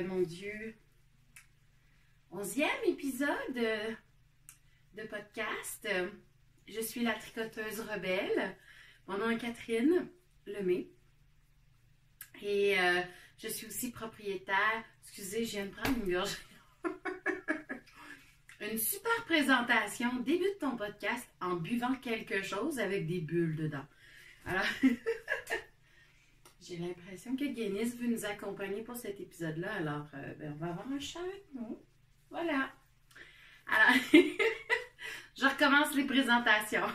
mon Dieu, 11e épisode de podcast. Je suis la tricoteuse rebelle. Mon nom est Catherine Lemay. Et je suis aussi propriétaire. Excusez, je viens de prendre une gorgée. Une super présentation. Débute ton podcast en buvant quelque chose avec des bulles dedans. Alors, j'ai l'impression que Guinness veut nous accompagner pour cet épisode-là. Alors, on va avoir un chat avec nous. Voilà. Alors, je recommence les présentations.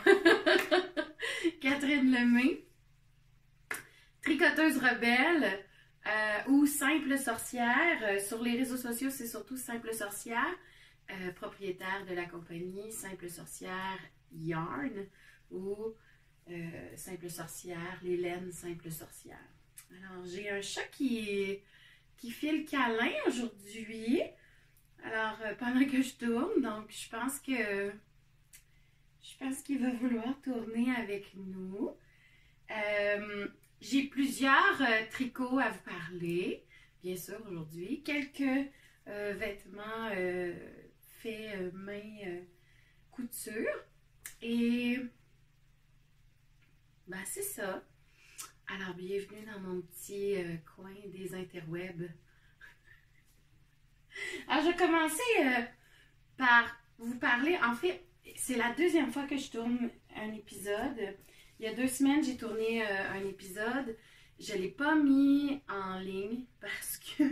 Catherine Lemay, tricoteuse rebelle ou simple sorcière. Sur les réseaux sociaux, c'est surtout simple sorcière. Propriétaire de la compagnie Simple Sorcière Yarn ou Simple Sorcière, les laines Simple Sorcière. Alors, j'ai un chat qui file câlin aujourd'hui. Alors, pendant que je tourne, donc je pense qu'il va vouloir tourner avec nous. J'ai plusieurs tricots à vous parler, bien sûr, aujourd'hui. Quelques vêtements faits main couture. Et ben, c'est ça. Alors, bienvenue dans mon petit coin des interwebs. Alors, je vais commencer par vous parler. En fait, c'est la deuxième fois que je tourne un épisode. Il y a 2 semaines, j'ai tourné un épisode. Je ne l'ai pas mis en ligne parce que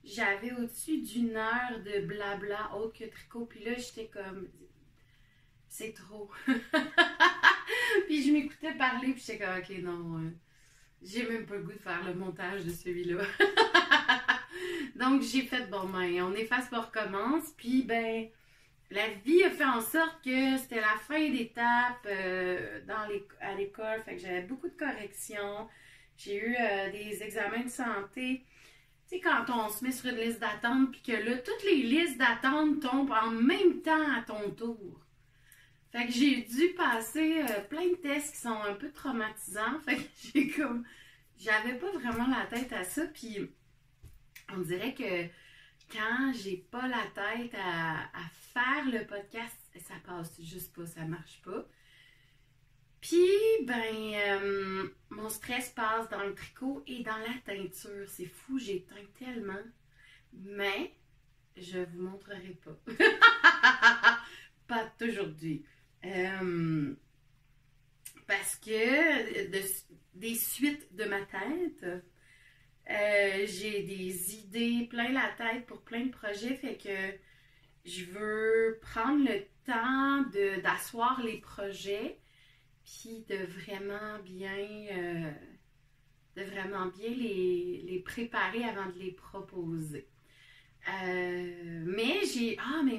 j'avais au-dessus d'1 heure de blabla autre que tricot. Puis là, j'étais comme, c'est trop. Puis je m'écoutais parler, puis j'étais comme, ok, non, j'ai même pas le goût de faire le montage de celui-là. Donc, j'ai fait, bon, ben, on efface, on recommence. Puis, ben, la vie a fait en sorte que c'était la fin d'étape à l'école. Fait que j'avais beaucoup de corrections. J'ai eu des examens de santé. Tu sais, quand on se met sur une liste d'attente, puis que là, toutes les listes d'attente tombent en même temps à ton tour. Fait que j'ai dû passer plein de tests qui sont un peu traumatisants. Fait que j'avais pas vraiment la tête à ça. Puis, on dirait que quand j'ai pas la tête à faire le podcast, ça passe juste pas, ça marche pas. Puis, ben, mon stress passe dans le tricot et dans la teinture. C'est fou, j'ai teint tellement. Mais, je vous montrerai pas. Pas d'aujourd'hui. Parce que des suites de ma tête, j'ai des idées plein la tête pour plein de projets. Fait que je veux prendre le temps d'asseoir les projets. Puis de vraiment bien les préparer avant de les proposer. Mais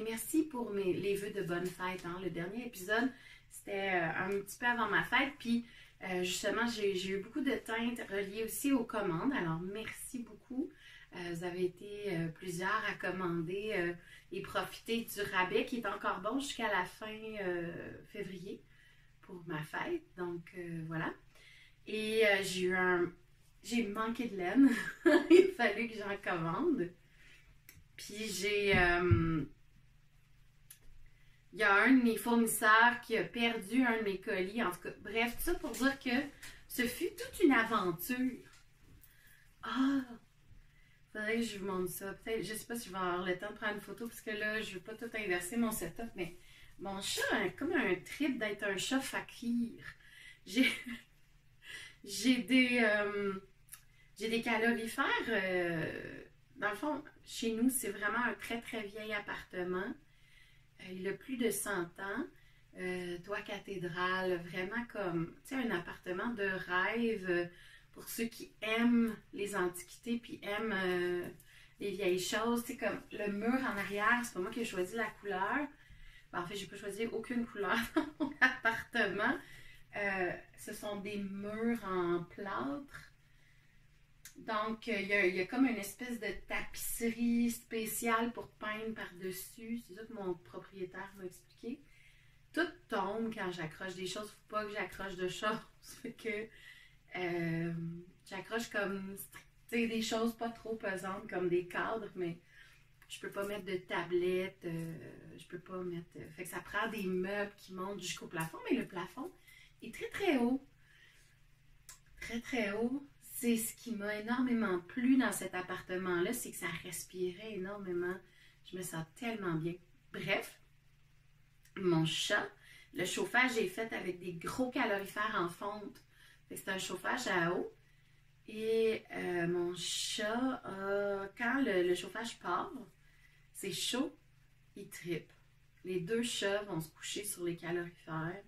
merci pour les vœux de bonne fête. Hein. Le dernier épisode, c'était un petit peu avant ma fête. Puis justement, j'ai eu beaucoup de teintes reliées aussi aux commandes. Alors merci beaucoup. Vous avez été plusieurs à commander et profiter du rabais qui est encore bon jusqu'à la fin février. Pour ma fête, donc voilà. Et j'ai manqué de laine. Il a fallu que j'en commande. Puis il y a un de mes fournisseurs qui a perdu un de mes colis. En tout cas, bref, tout ça pour dire que ce fut toute une aventure. Ah! Faudrait que je vous montre ça. Peut-être, je sais pas si je vais avoir le temps de prendre une photo parce que là, je veux pas tout inverser mon setup, mais mon chat a comme un trip d'être un chat fakir. J'ai des calorifères. Dans le fond, chez nous, c'est vraiment un très très vieil appartement. Il a plus de 100 ans. Toit cathédrale, vraiment comme, tu sais, un appartement de rêve pour ceux qui aiment les antiquités puis aiment les vieilles choses. Tu sais, comme le mur en arrière, c'est pas moi qui ai choisi la couleur. En fait, je n'ai pas choisi aucune couleur dans mon appartement. Ce sont des murs en plâtre. Donc, il y a comme une espèce de tapisserie spéciale pour peindre par-dessus. C'est ça que mon propriétaire m'a expliqué. Tout tombe quand j'accroche des choses. Il ne faut pas que j'accroche de choses. Fait que j'accroche comme Tu sais, des choses pas trop pesantes comme des cadres, mais je peux pas mettre de tablette, je peux pas mettre... fait que ça prend des meubles qui montent jusqu'au plafond, mais le plafond est très très haut. Très très haut. C'est ce qui m'a énormément plu dans cet appartement-là, c'est que ça respirait énormément. Je me sens tellement bien. Bref, mon chat, le chauffage est fait avec des gros calorifères en fonte. C'est un chauffage à eau. Et mon chat, quand le chauffage part, c'est chaud, il trippe. Les deux chats vont se coucher sur les calorifères.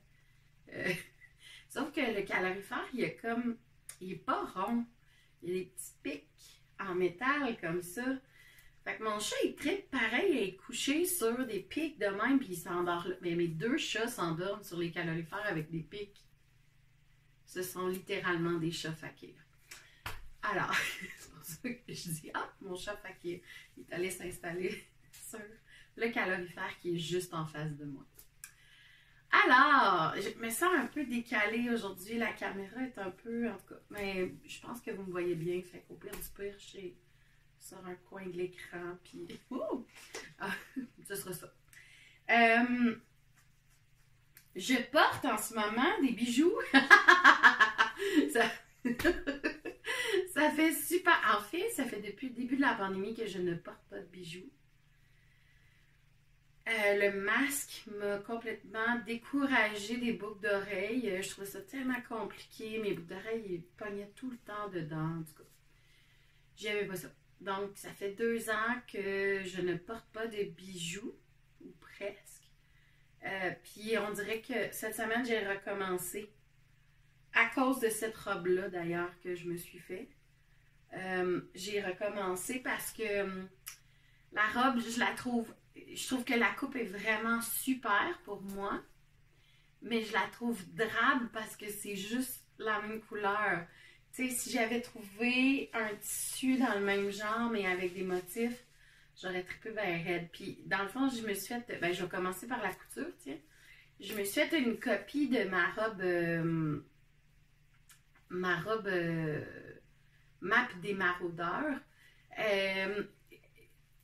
Sauf que le calorifère, il est pas rond. Il y a des petits pics en métal comme ça. Fait que mon chat, il trippe pareil, il est couché sur des pics de même, puis il s'endort là. Mais mes deux chats s'endorment sur les calorifères avec des pics. Ce sont littéralement des chats fakirs. Alors, c'est pour ça que je dis, mon chat fakir, il est allé s'installer sur le calorifère qui est juste en face de moi. Alors, je me sens un peu décalée aujourd'hui. La caméra est un peu, en tout cas, mais je pense que vous me voyez bien. Fait qu'au pire du pire, je suis sur un coin de l'écran, puis ce sera ça. Je porte en ce moment des bijoux. Ça fait super. En fait, ça fait depuis le début de la pandémie que je ne porte pas de bijoux. Le masque m'a complètement découragée des boucles d'oreilles. Je trouvais ça tellement compliqué. Mes boucles d'oreilles, ils pognaient tout le temps dedans. En tout cas, j'aimais pas ça. Donc, ça fait 2 ans que je ne porte pas de bijoux, ou presque. Puis, on dirait que cette semaine, j'ai recommencé. À cause de cette robe-là, d'ailleurs, que je me suis fait. J'ai recommencé parce que la robe, je trouve que la coupe est vraiment super pour moi, mais je la trouve drabe parce que c'est juste la même couleur. Tu sais, si j'avais trouvé un tissu dans le même genre, mais avec des motifs, j'aurais trippé vers raide. Puis, dans le fond, je me suis fait... je vais commencer par la couture, tiens. Je me suis fait une copie de ma robe Map des maraudeurs.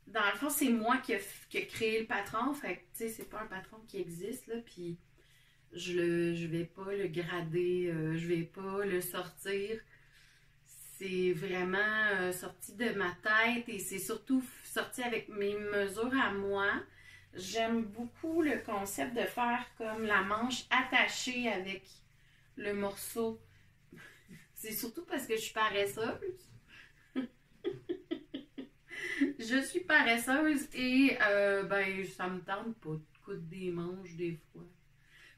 Dans le fond, c'est moi qui ai créé le patron. Fait que, tu sais, c'est pas un patron qui existe, là. Puis, je vais pas le grader. Je vais pas le sortir. C'est vraiment sorti de ma tête. Et c'est surtout sorti avec mes mesures à moi. J'aime beaucoup le concept de faire comme la manche attachée avec le morceau. C'est surtout parce que je suis paresseuse. Je suis paresseuse et ça me tente pas de coudre des manches des fois.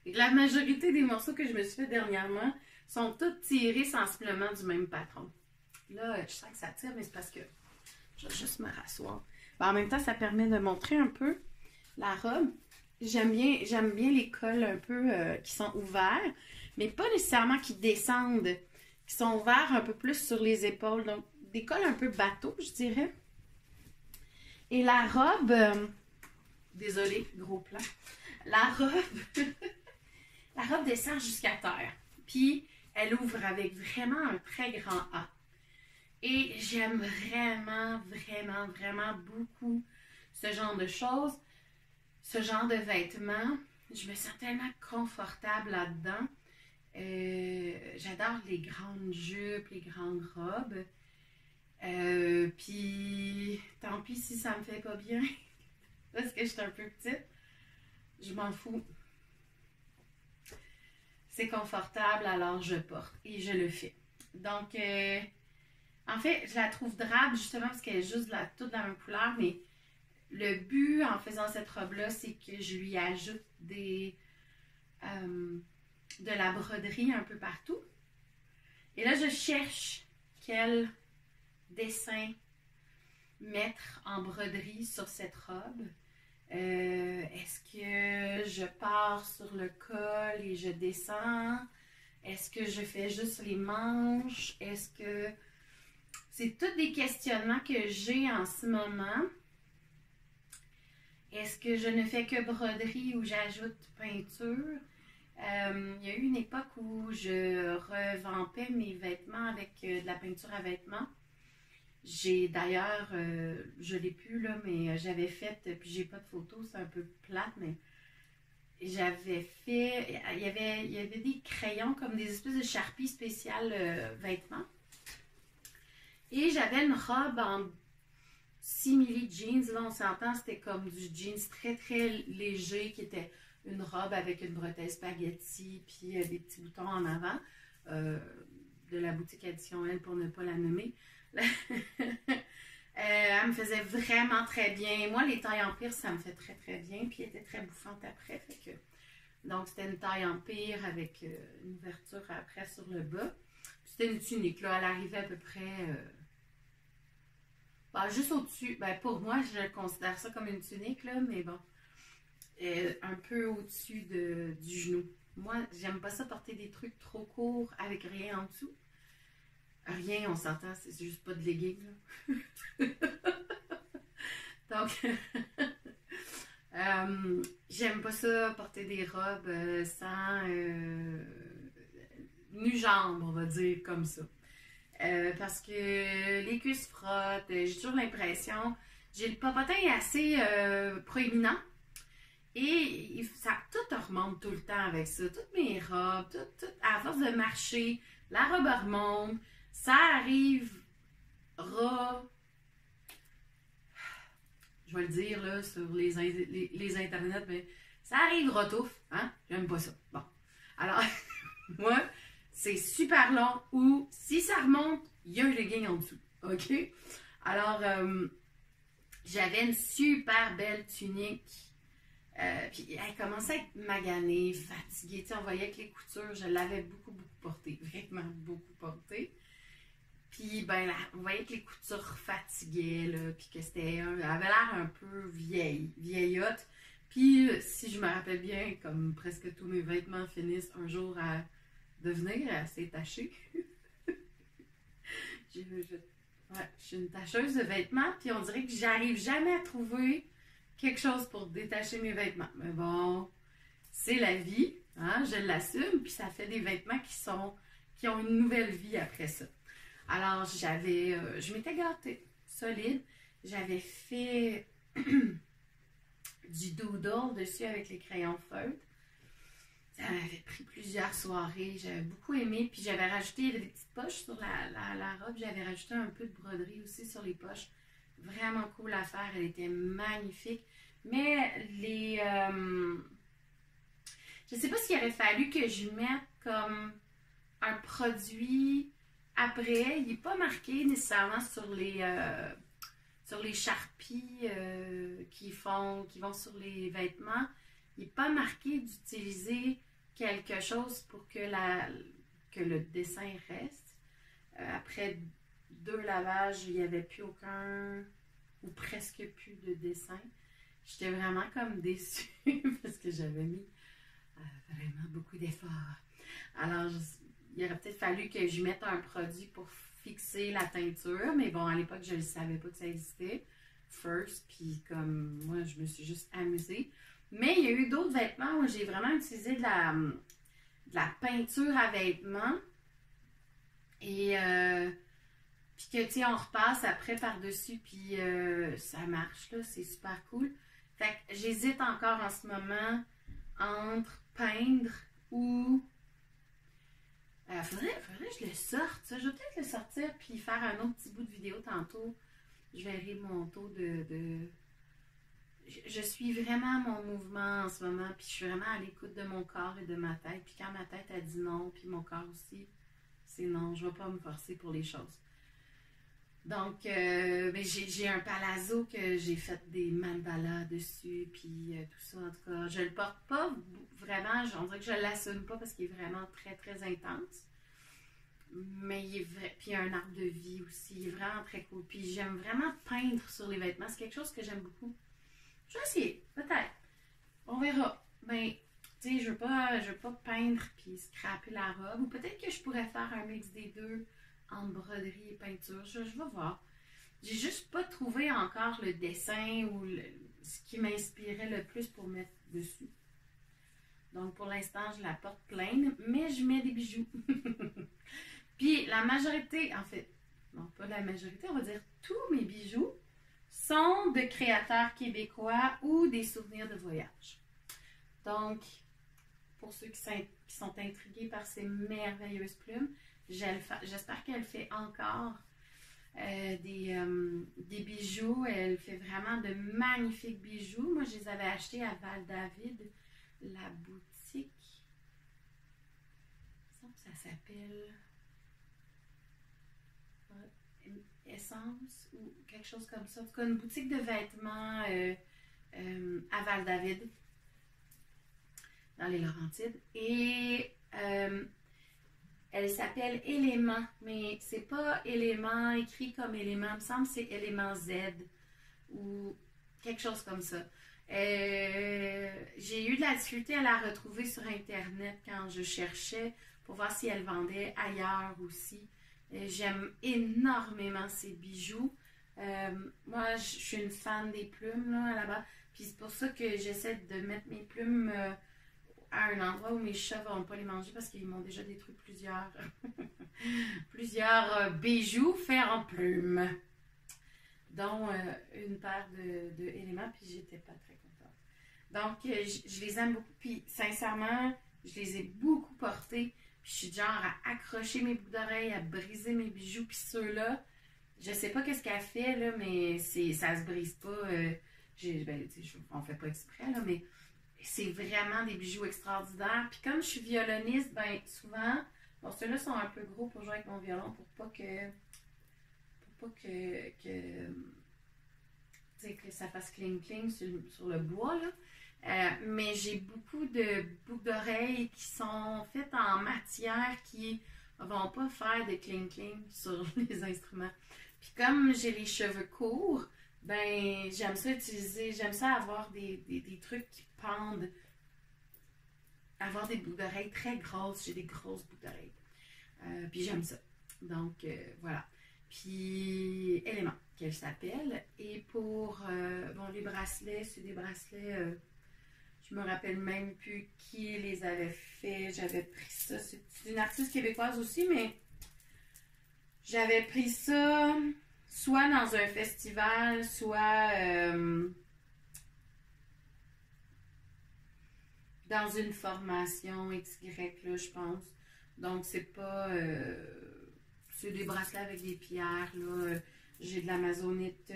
Et la majorité des morceaux que je me suis fait dernièrement sont tous tirés sensiblement du même patron. Là, je sens que ça tire, mais c'est parce que je vais juste me rasseoir. En même temps, ça permet de montrer un peu la robe. J'aime bien les cols un peu qui sont ouverts, mais pas nécessairement qui descendent. Qui sont ouverts un peu plus sur les épaules. Donc, des cols un peu bateau, je dirais. Et la robe... désolée, gros plan. La robe descend jusqu'à terre. Puis, elle ouvre avec vraiment un très grand A. Et j'aime vraiment, vraiment, vraiment beaucoup ce genre de choses. Ce genre de vêtements. Je me sens tellement confortable là-dedans. J'adore les grandes jupes, les grandes robes. Puis, tant pis si ça me fait pas bien, parce que je suis un peu petite, je m'en fous. C'est confortable, alors je porte et je le fais. Donc, en fait, je la trouve drabe justement parce qu'elle est juste toute la même couleur, mais le but en faisant cette robe-là, c'est que je lui ajoute de la broderie un peu partout. Et là, je cherche quel dessin mettre en broderie sur cette robe. Est-ce que je pars sur le col et je descends? Est-ce que je fais juste les manches? Est-ce que... C'est tous des questionnements que j'ai en ce moment. Est-ce que je ne fais que broderie ou j'ajoute peinture? Il y a eu une époque où je revampais mes vêtements avec de la peinture à vêtements. J'ai d'ailleurs, je l'ai plus là, mais j'avais fait, puis j'ai pas de photos, c'est un peu plate, mais j'avais fait, il y avait des crayons comme des espèces de charpies spéciales vêtements. Et j'avais une robe en simili jeans, là on s'entend, c'était comme du jeans très très léger qui était une robe avec une bretelle spaghetti puis des petits boutons en avant de la boutique Addition L pour ne pas la nommer. Elle me faisait vraiment très bien. Moi, les tailles empire, ça me fait très très bien. Puis elle était très bouffante après. Fait que... Donc, c'était une taille empire avec une ouverture après sur le bas. C'était une tunique, là. Elle arrivait à peu près juste au-dessus. Ben, pour moi, je considère ça comme une tunique, là, mais bon. Un peu au-dessus du genou. Moi, j'aime pas ça porter des trucs trop courts avec rien en dessous. Rien, on s'entend, c'est juste pas de leggings. Donc, j'aime pas ça, porter des robes sans nu-jambe, on va dire comme ça. Parce que les cuisses frottent, j'ai toujours l'impression, j'ai le popotin assez proéminent. Et ça, tout remonte tout le temps avec ça. Toutes mes robes, à force de marcher, la robe remonte. Ça arrivera, je vais le dire là, sur les internets, mais ça arrivera tout, hein? J'aime pas ça. Bon. Alors, moi, c'est super long ou si ça remonte, il y a un legging en dessous. OK? Alors, j'avais une super belle tunique. Puis elle commençait à être maganée, fatiguée. T'sais, on voyait que les coutures, je l'avais beaucoup portée. Vraiment beaucoup portée. Puis, ben, là, on voyait que les coutures fatiguaient, là, puis que c'était... Elle avait l'air un peu vieillotte. Puis, si je me rappelle bien, comme presque tous mes vêtements finissent un jour à devenir assez tachés. Je suis une tacheuse de vêtements, puis on dirait que j'arrive jamais à trouver quelque chose pour détacher mes vêtements. Mais bon, c'est la vie, hein, je l'assume, puis ça fait des vêtements qui ont une nouvelle vie après ça. Alors, je m'étais gâtée, solide. J'avais fait du doodle dessus avec les crayons feutres. Ça m'avait pris plusieurs soirées. J'avais beaucoup aimé. Puis j'avais rajouté, il y avait des petites poches sur la robe. J'avais rajouté un peu de broderie aussi sur les poches. Vraiment cool à faire. Elle était magnifique. Mais je sais pas s'il aurait fallu que je mette comme un produit après. Il n'est pas marqué nécessairement sur les charpies qui vont sur les vêtements. Il n'est pas marqué d'utiliser quelque chose pour que le dessin reste. Après 2 lavages, il n'y avait plus aucun ou presque plus de dessin. J'étais vraiment comme déçue parce que j'avais mis vraiment beaucoup d'efforts. Alors, il aurait peut-être fallu que je mette un produit pour fixer la teinture, mais bon, à l'époque, je ne savais pas que ça existait. First, puis comme moi, je me suis juste amusée. Mais il y a eu d'autres vêtements où j'ai vraiment utilisé de la peinture à vêtements. Et puis que, tu sais, on repasse après par-dessus, puis ça marche, là, c'est super cool. Fait que j'hésite encore en ce moment entre peindre ou... faudrait que je le sorte, ça. Je vais peut-être le sortir, puis faire un autre petit bout de vidéo tantôt. Je verrai mon taux de... Je suis vraiment mon mouvement en ce moment, puis je suis vraiment à l'écoute de mon corps et de ma tête. Puis quand ma tête a dit non, puis mon corps aussi, c'est non, je ne vais pas me forcer pour les choses. Donc, j'ai un palazzo que j'ai fait des mandalas dessus, puis tout ça, en tout cas. Je le porte pas vraiment, on dirait que je l'assume pas parce qu'il est vraiment très, très intense. Mais il est vrai, puis il y a un arbre de vie aussi, il est vraiment très cool. Puis j'aime vraiment peindre sur les vêtements, c'est quelque chose que j'aime beaucoup. Je vais essayer, peut-être. On verra. Ben, tu sais, je veux pas peindre puis scraper la robe. Ou peut-être que je pourrais faire un mix des deux entre broderie et peinture. Je vais voir. J'ai juste pas trouvé encore le dessin ou ce qui m'inspirait le plus pour mettre dessus. Donc, pour l'instant, je la porte pleine, mais je mets des bijoux. Puis, la majorité, en fait, non pas la majorité, on va dire tous mes bijoux sont de créateurs québécois ou des souvenirs de voyage. Donc, pour ceux qui sont intrigués par ces merveilleuses plumes, j'espère qu'elle fait encore des bijoux. Elle fait vraiment de magnifiques bijoux. Moi, je les avais achetés à Val-David, la boutique. Ça s'appelle Essence ou quelque chose comme ça. En tout cas, une boutique de vêtements à Val-David, dans les Laurentides. Et elle s'appelle Élément, mais c'est pas Élément écrit comme Élément. Il me semble que c'est Élément Z ou quelque chose comme ça. J'ai eu de la difficulté à la retrouver sur Internet quand je cherchais pour voir si elle vendait ailleurs aussi. J'aime énormément ces bijoux. Moi, je suis une fan des plumes là-bas. Puis c'est pour ça que j'essaie de mettre mes plumes à un endroit où mes chats ne vont pas les manger parce qu'ils m'ont déjà détruit plusieurs bijoux faits en plumes. Dont une paire de éléments, puis j'étais pas très contente. Donc, je les aime beaucoup. Puis sincèrement, je les ai beaucoup portés. Puis je suis du genre à accrocher mes boucles d'oreilles, à briser mes bijoux. Puis ceux-là, je sais pas qu'est-ce qu'elle fait, là, mais ça se brise pas. On fait pas exprès, là, mais c'est vraiment des bijoux extraordinaires. Puis comme je suis violoniste, ben souvent, bon, ceux-là sont un peu gros pour jouer avec mon violon, pour pas que ça fasse cling-cling sur le bois, là. Mais j'ai beaucoup de boucles d'oreilles qui sont faites en matière qui vont pas faire de cling-cling sur les instruments. Puis comme j'ai les cheveux courts, ben j'aime ça avoir des trucs qui pendent, avoir des boucles d'oreilles très grosses. J'ai des grosses boucles d'oreilles. Puis j'aime ça. Donc voilà. Puis Élément, qu'elle s'appelle. Et pour les bracelets, c'est des bracelets. Je me rappelle même plus qui les avait fait. J'avais pris ça. C'est une artiste québécoise aussi, mais j'avais pris ça soit dans un festival, soit dans une formation XY, là, je pense. Donc, c'est pas... c'est des bracelets avec des pierres, là. J'ai de l'amazonite,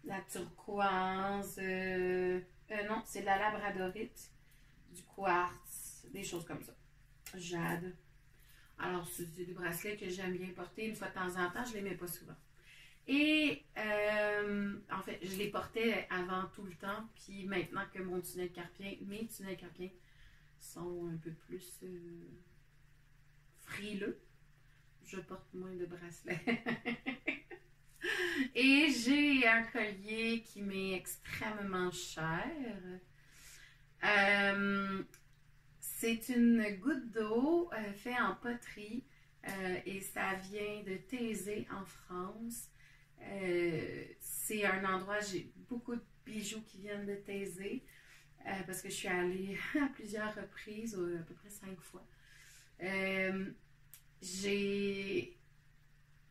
la turquoise, non, c'est de la labradorite, du quartz, des choses comme ça. Jade. Alors, c'est des bracelets que j'aime bien porter une fois de temps en temps, je les mets pas souvent. Et en fait, je les portais avant tout le temps, puis maintenant que mes tunnels carpiens sont un peu plus frileux, je porte moins de bracelets. Et j'ai un collier qui m'est extrêmement cher. C'est une goutte d'eau faite en poterie et ça vient de Thésée en France. C'est un endroit, j'ai beaucoup de bijoux qui viennent de Thésée parce que je suis allée à plusieurs reprises, à peu près 5 fois. J'ai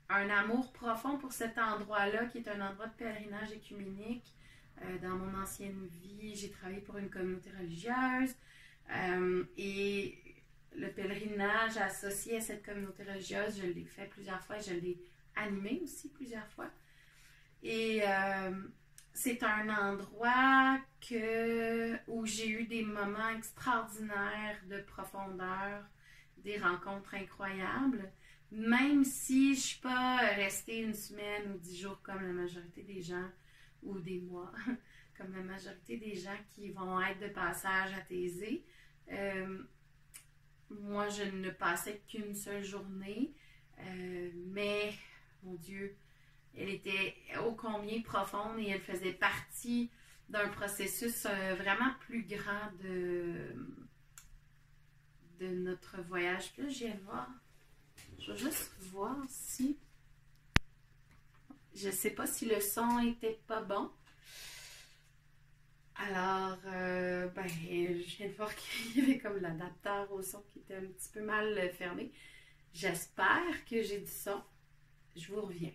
un amour profond pour cet endroit-là, qui est un endroit de pèlerinage écuménique. Dans mon ancienne vie, j'ai travaillé pour une communauté religieuse et le pèlerinage associé à cette communauté religieuse, je l'ai fait plusieurs fois, je l'ai animé aussi plusieurs fois. Et c'est un endroit où j'ai eu des moments extraordinaires de profondeur, des rencontres incroyables. Même si je ne suis pas restée une semaine ou 10 jours comme la majorité des gens, ou des mois, comme la majorité des gens qui vont être de passage à Thésée. Moi, je ne passais qu'une seule journée, mais, mon Dieu, elle était ô combien profonde et elle faisait partie d'un processus vraiment plus grand de notre voyage. Puis là, je viens de voir. Je vais juste voir si... Je ne sais pas si le son était pas bon. Alors, je viens de voir qu'il y avait comme l'adapteur au son qui était un petit peu mal fermé. J'espère que j'ai du son. Je vous reviens.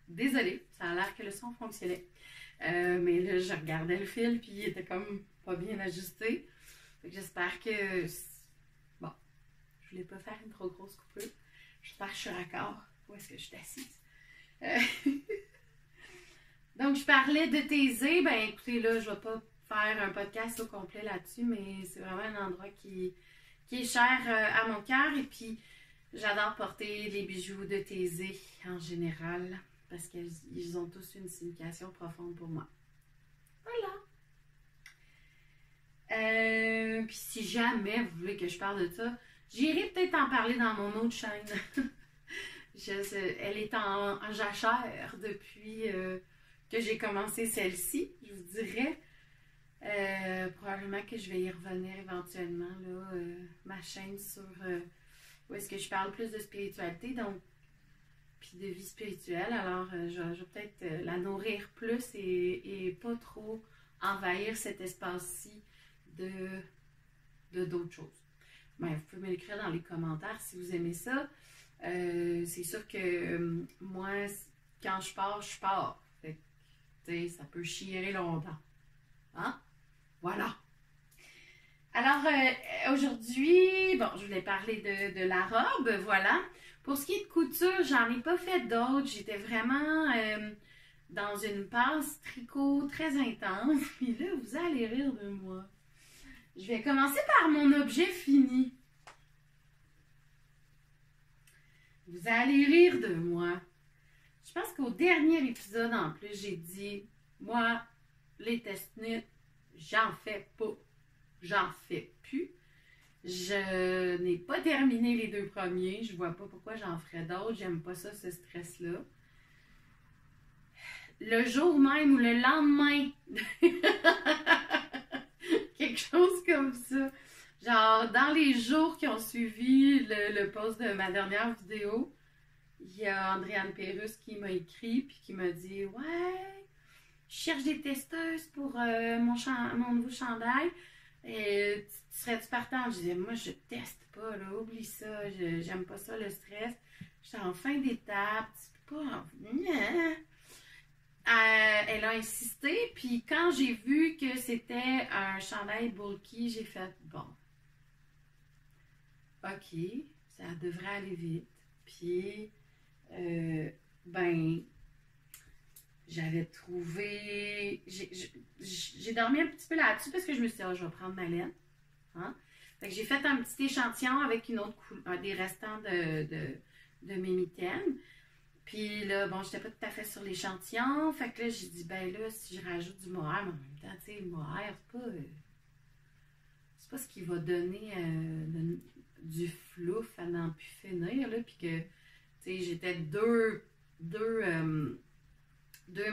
Désolée, ça a l'air que le son fonctionnait. Mais là, je regardais le fil, puis il était comme pas bien ajusté. J'espère que... Bon, je voulais pas faire une trop grosse coupure. J'espère que je suis raccord. Où est-ce que je suis assise? Donc, je parlais de Thésée. Ben, écoutez, là, je vais pas faire un podcast au complet là-dessus, mais c'est vraiment un endroit qui est cher à mon cœur. Et puis, j'adore porter les bijoux de Thésée en général, parce qu'ils ont tous une signification profonde pour moi. Voilà. Puis si jamais vous voulez que je parle de ça, j'irai peut-être en parler dans mon autre chaîne. Elle est en jachère depuis que j'ai commencé celle-ci, je vous dirais. Probablement que je vais y revenir éventuellement, là, ma chaîne sur où est-ce que je parle plus de spiritualité, donc puis de vie spirituelle. Alors, je vais peut-être la nourrir plus et pas trop envahir cet espace-ci de d'autres choses. Ben, vous pouvez me l'écrire dans les commentaires si vous aimez ça. C'est sûr que moi, quand je pars, je pars. Fait que, ça peut chier longtemps. Hein? Voilà. Alors, aujourd'hui, bon, je voulais parler de la robe, voilà. Pour ce qui est de couture, j'en ai pas fait d'autres. J'étais vraiment dans une passe tricot très intense. Puis là, vous allez rire de moi. Je vais commencer par mon objet fini. Vous allez rire de moi. Je pense qu'au dernier épisode, en plus, j'ai dit, moi, les test-knits, j'en fais pas. J'en fais plus. Je n'ai pas terminé les 2 premiers. Je vois pas pourquoi j'en ferais d'autres. J'aime pas ça, ce stress-là. Le jour même ou le lendemain, quelque chose comme ça. Genre, dans les jours qui ont suivi le post de ma dernière vidéo, il y a Andréane Pérusse qui m'a écrit puis qui m'a dit « Ouais, je cherche des testeuses pour mon nouveau chandail. Et tu serais-tu partante? » Je disais, moi, je teste pas, là, oublie ça, j'aime pas ça, le stress. J'étais en fin d'étape, tu peux pas. Elle a insisté, puis quand j'ai vu que c'était un chandail bulky, j'ai fait, bon, ok, ça devrait aller vite. Puis, ben, j'avais trouvé... J'ai dormi un petit peu là-dessus parce que je me suis dit, oh, je vais prendre ma laine. Hein? Fait que j'ai fait un petit échantillon avec une autre des restants de mes mitaines. Puis là, bon, j'étais pas tout à fait sur l'échantillon. Fait que là, j'ai dit, ben là, si je rajoute du mohair, mais en même temps, tu sais, le mohair, c'est pas ce qui va donner du flouf à n'en plus finir, là. Puis que, tu sais, j'étais deux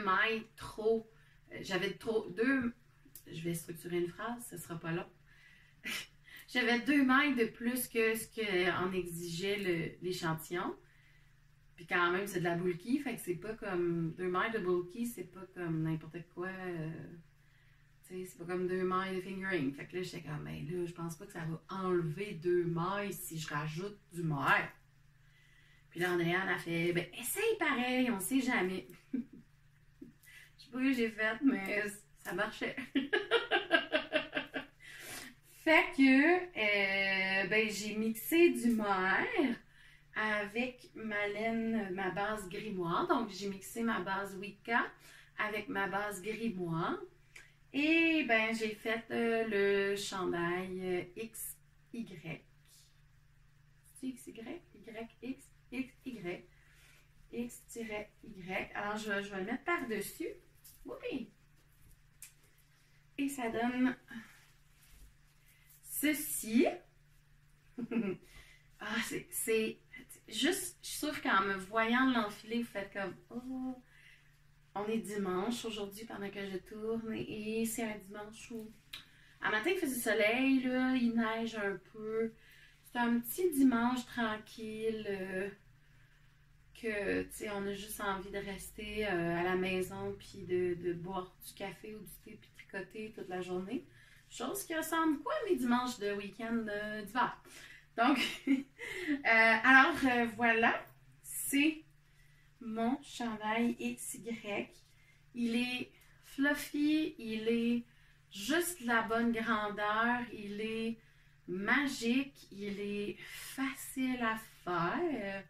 mailles trop. J'avais trop. Je vais structurer une phrase, ce sera pas long. J'avais 2 mailles de plus que ce qu'en exigeait l'échantillon. Puis quand même, c'est de la bulky, fait que c'est pas comme 2 mailles de bulky, c'est pas comme n'importe quoi. Tu sais, c'est pas comme 2 mailles de fingering. Fait que là, j'étais comme, ben là, je pense pas que ça va enlever 2 mailles si je rajoute du mohair. Puis là, Andréane a fait, ben essaye pareil, on sait jamais. Je sais pas ce que j'ai fait, mais ça marchait. Fait que, ben j'ai mixé du mohair avec ma laine, ma base grimoire. Donc, j'ai mixé ma base Wicca avec ma base grimoire. Et ben, j'ai fait le chandail XY. C'est XY? YX? XY. X-Y. Alors, je vais le mettre par-dessus. Oui! Et ça donne ceci. Ah, juste, je trouve qu'en me voyant l'enfiler, vous faites comme, oh, on est dimanche aujourd'hui pendant que je tourne et c'est un dimanche où, à matin, il fait du soleil, là, il neige un peu. C'est un petit dimanche tranquille que, tu sais, on a juste envie de rester à la maison puis de boire du café ou du thé puis tricoter toute la journée. Chose qui ressemble quoi à mes dimanches de week-end d'hiver. Donc, voilà, c'est mon chandail XY. Il est fluffy, il est juste la bonne grandeur, il est magique, il est facile à faire.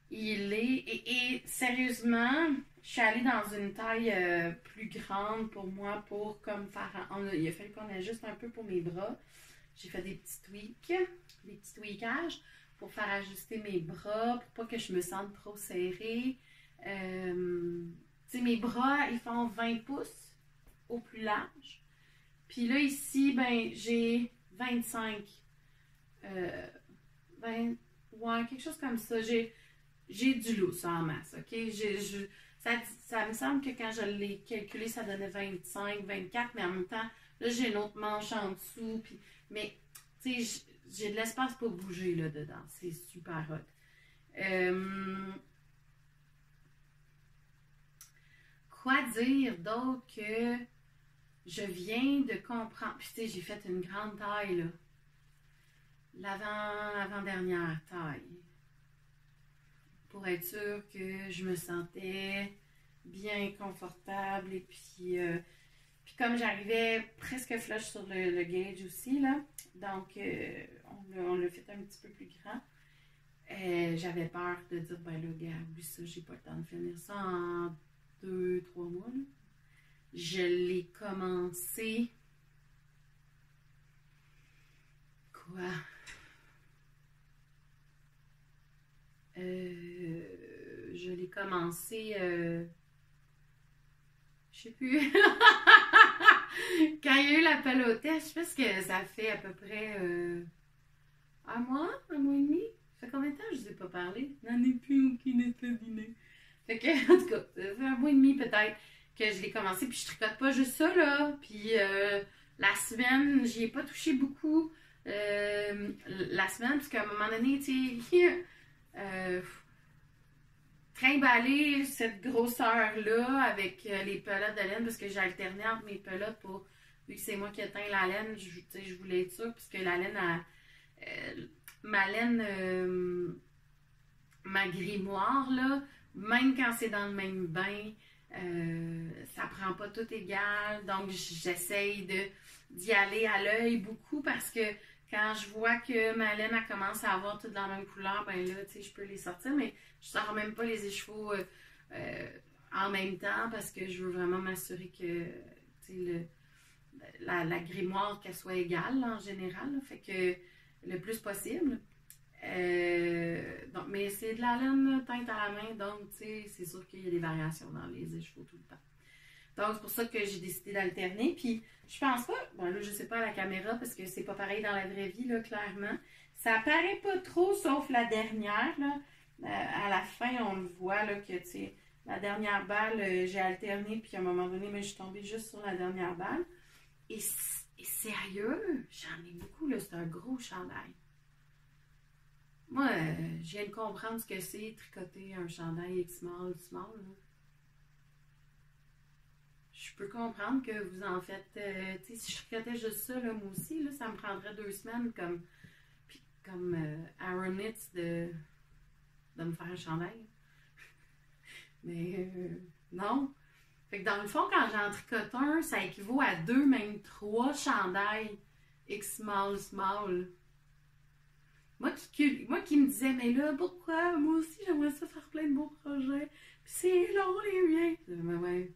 Il est... Et sérieusement, je suis allée dans une taille plus grande pour moi pour comme faire... il a fallu qu'on ajuste un peu pour mes bras. J'ai fait des petits tweaks, des petits tweakages pour faire ajuster mes bras, pour pas que je me sente trop serrée. Tu sais, mes bras, ils font 20 pouces au plus large. Puis là, ici, ben, j'ai 25. 20, ouais, quelque chose comme ça. J'ai du lousse en masse, OK? Ça me semble que quand je l'ai calculé, ça donnait 25, 24, mais en même temps, là, j'ai une autre manche en dessous. Puis, mais, tu sais, j'ai de l'espace pour bouger là dedans. C'est super hot. Quoi dire d'autre que je viens de comprendre. Puis, tu sais, j'ai fait une grande taille, là. L'avant-dernière taille. Pour être sûre que je me sentais bien confortable. Et puis comme j'arrivais presque flush sur le gauge aussi, là, donc on l'a fait un petit peu plus grand. J'avais peur de dire, ben là, gars, oublie ça, j'ai pas le temps de finir ça en 2-3 mois. Là. Je l'ai commencé. Quoi? Je l'ai commencé, je sais plus. Quand il y a eu l'appel au test, je pense que ça fait à peu près un mois et demi. Ça fait combien de temps que je ne vous ai pas parlé? N'en ai plus aucune idée. Fait que, en tout cas, ça fait un mois et demi peut-être que je l'ai commencé. Puis je tricote pas juste ça, là. Puis la semaine, j'y ai pas touché beaucoup. La semaine, parce qu'à un moment donné, tu sais, trimballer cette grosseur-là avec les pelotes de laine, parce que j'ai alterné entre mes pelotes pour, vu que c'est moi qui éteins la laine, je voulais être sûre, puisque la laine, ma laine, ma grimoire, là, même quand c'est dans le même bain, ça prend pas tout égal, donc j'essaye d'y aller à l'œil beaucoup, parce que quand je vois que ma laine elle commence à avoir toute la même couleur, ben là, tu sais, je peux les sortir, mais je sors même pas les échevaux en même temps parce que je veux vraiment m'assurer que, tu sais, la grimoire, qu'elle soit égale, là, en général, là, fait que le plus possible. Donc, mais c'est de la laine teinte à la main, donc, tu sais, c'est sûr qu'il y a des variations dans les échevaux tout le temps. Donc, c'est pour ça que j'ai décidé d'alterner. Puis, je pense pas, bon là, je sais pas à la caméra parce que c'est pas pareil dans la vraie vie, là, clairement. Ça paraît pas trop, sauf la dernière, là. À la fin, on le voit, là, que, tu sais, la dernière balle, j'ai alterné, puis à un moment donné, mais je suis tombée juste sur la dernière balle. Et sérieux, j'en ai beaucoup, là, c'est un gros chandail. Moi, je viens de comprendre ce que c'est tricoter un chandail small, là. Je peux comprendre que vous en faites, tu sais, si je tricotais juste ça, là, moi aussi, là, ça me prendrait 2 semaines comme Aaron Knits de me faire un chandail. Mais non. Fait que dans le fond, quand j'en tricote un, ça équivaut à 2, même 3 chandails X small. Moi qui me disais, mais là, pourquoi? Moi aussi, j'aimerais ça faire plein de beaux projets. Puis c'est long, les miens. Mais ouais.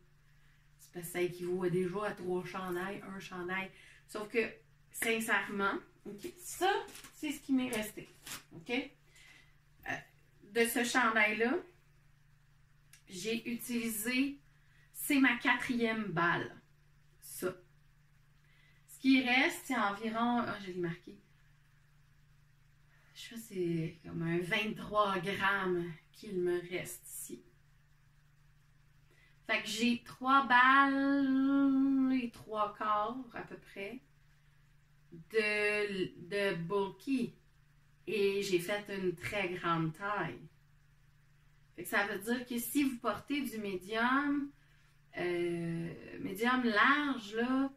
C'est parce que ça équivaut déjà à 3 chandails, 1 chandail. Sauf que, sincèrement, okay, ça, c'est ce qui m'est resté. OK? De ce chandail-là, j'ai utilisé, c'est ma 4e balle. Ça. Ce qui reste, c'est environ, je l'ai marqué. Je pense que c'est comme un 23 grammes qu'il me reste ici. Fait que j'ai 3 balles et 3 quarts à peu près de bulky. Et j'ai fait une très grande taille. Fait que ça veut dire que si vous portez du médium large, là,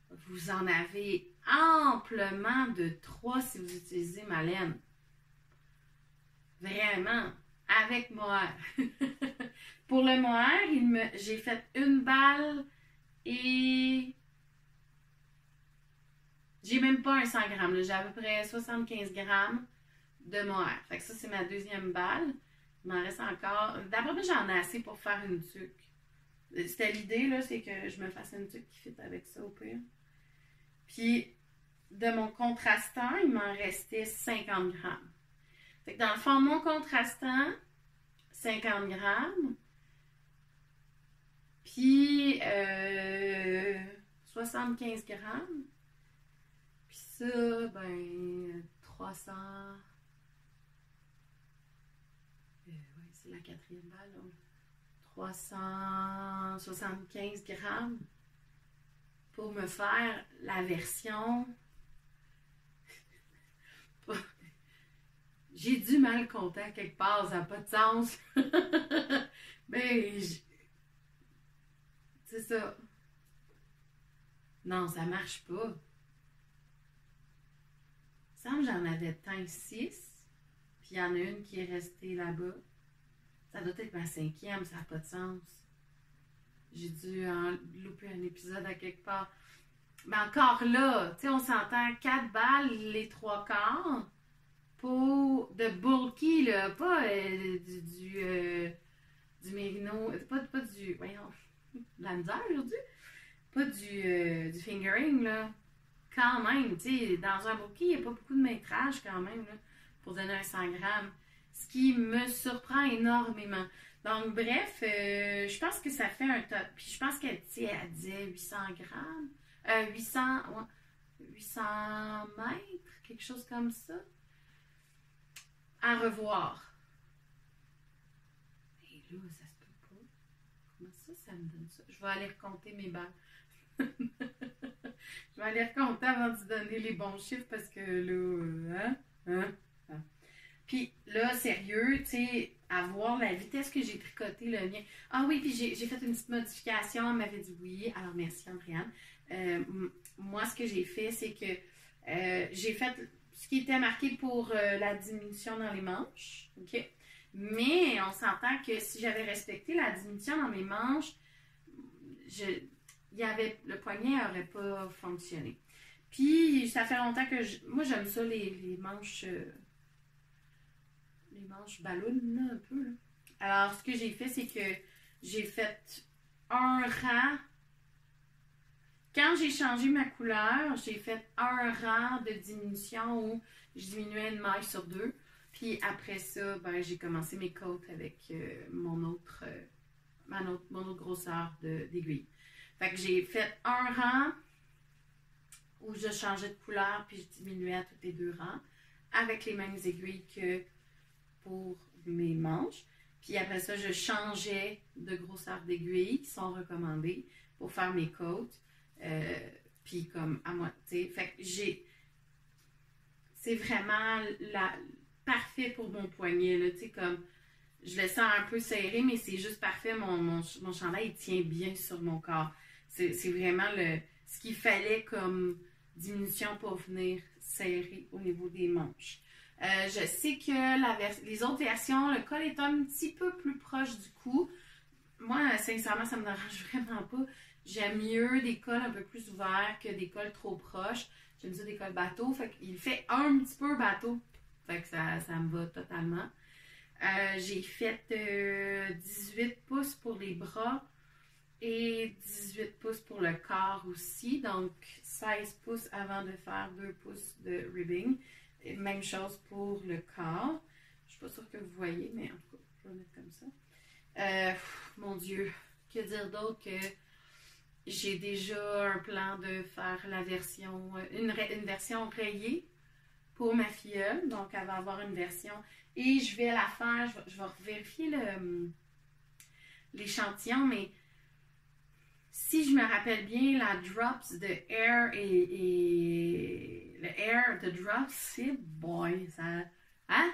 vous en avez amplement de 3 si vous utilisez ma laine. Vraiment. Avec mohair. Pour le mohair, j'ai fait 1 balle et j'ai même pas un 100 grammes. J'ai à peu près 75 grammes de mohair. Fait que ça, c'est ma 2e balle. Il m'en reste encore. D'après moi, j'en ai assez pour faire une tuque. C'était l'idée, là, c'est que je me fasse une tuque qui fit avec ça au pire. Puis, de mon contrastant, il m'en restait 50 grammes. Fait que dans le fond, mon contrastant, 50 grammes. Puis, 75 grammes. Puis ça, ben, 300... oui, c'est la 4e balle, là. 375 grammes pour me faire la version. J'ai dû mal compter à quelque part, ça n'a pas de sens. Mais c'est ça. Non, ça marche pas. Il me semble que j'en avais teint 6, puis il y en a une qui est restée là-bas. Ça doit être ma 5e, ça n'a pas de sens. J'ai dû en louper un épisode à quelque part. Mais encore là, tu sais, on s'entend 4 balles, les 3 quarts, pour de bulky, là, pas du mérino, pas du, voyons, la misère aujourd'hui, pas du fingering, là. Quand même, tu sais, dans un bulky, il n'y a pas beaucoup de métrage quand même, là, pour donner un 100 grammes. Ce qui me surprend énormément. Donc, bref, je pense que ça fait un top. Puis je pense qu'elle disait 800 grammes. 800 mètres, quelque chose comme ça. À revoir. Et là, ça se peut pas. Comment ça me donne ça? Je vais aller recompter mes balles. Je vais aller recompter avant de donner les bons chiffres parce que là, Puis là, sérieux, tu sais, à voir la vitesse que j'ai tricoté le mien. Ah oui, puis j'ai fait une petite modification. Elle m'avait dit oui. Alors, merci, Andréane. Moi, ce que j'ai fait, c'est que j'ai fait ce qui était marqué pour la diminution dans les manches. OK? Mais on s'entend que si j'avais respecté la diminution dans mes manches, le poignet n'aurait pas fonctionné. Puis, ça fait longtemps que moi, j'aime ça, les manches... les manches ballonnes, là, un peu. Là. Alors, ce que j'ai fait, c'est que j'ai fait un rang. Quand j'ai changé ma couleur, j'ai fait un rang de diminution où je diminuais une maille sur 2. Puis après ça, ben, j'ai commencé mes côtes avec mon autre grosseur d'aiguille. Fait que j'ai fait un rang où je changeais de couleur puis je diminuais à tous les 2 rangs avec les mêmes aiguilles que pour mes manches. Puis après ça, je changeais de grosseur d'aiguille qui sont recommandées pour faire mes côtes. Puis comme à moi, tu sais. Fait que c'est vraiment parfait pour mon poignet, là, tu sais, comme je le sens un peu serré, mais c'est juste parfait. Mon chandail, il tient bien sur mon corps. C'est vraiment ce qu'il fallait comme diminution pour venir serrer au niveau des manches. Je sais que les autres versions, le col est un petit peu plus proche du cou. Moi, sincèrement, ça me dérange vraiment pas. J'aime mieux des cols un peu plus ouverts que des cols trop proches. J'aime ça des cols bateau. Fait qu'il fait un petit peu bateau. Fait que ça me va totalement. J'ai fait 18 pouces pour les bras et 18 pouces pour le corps aussi. Donc, 16 pouces avant de faire 2 pouces de ribbing. Et même chose pour le corps. Je ne suis pas sûre que vous voyez, mais en tout cas, je vais le mettre comme ça. Mon Dieu, que dire d'autre que j'ai déjà un plan de faire la version, une version rayée pour ma filleule. Donc, elle va avoir une version. Et je vais la faire, je vais vérifier l'échantillon, mais si je me rappelle bien, la Drops de Air et le Air de Drops, c'est boy, ça... Hein?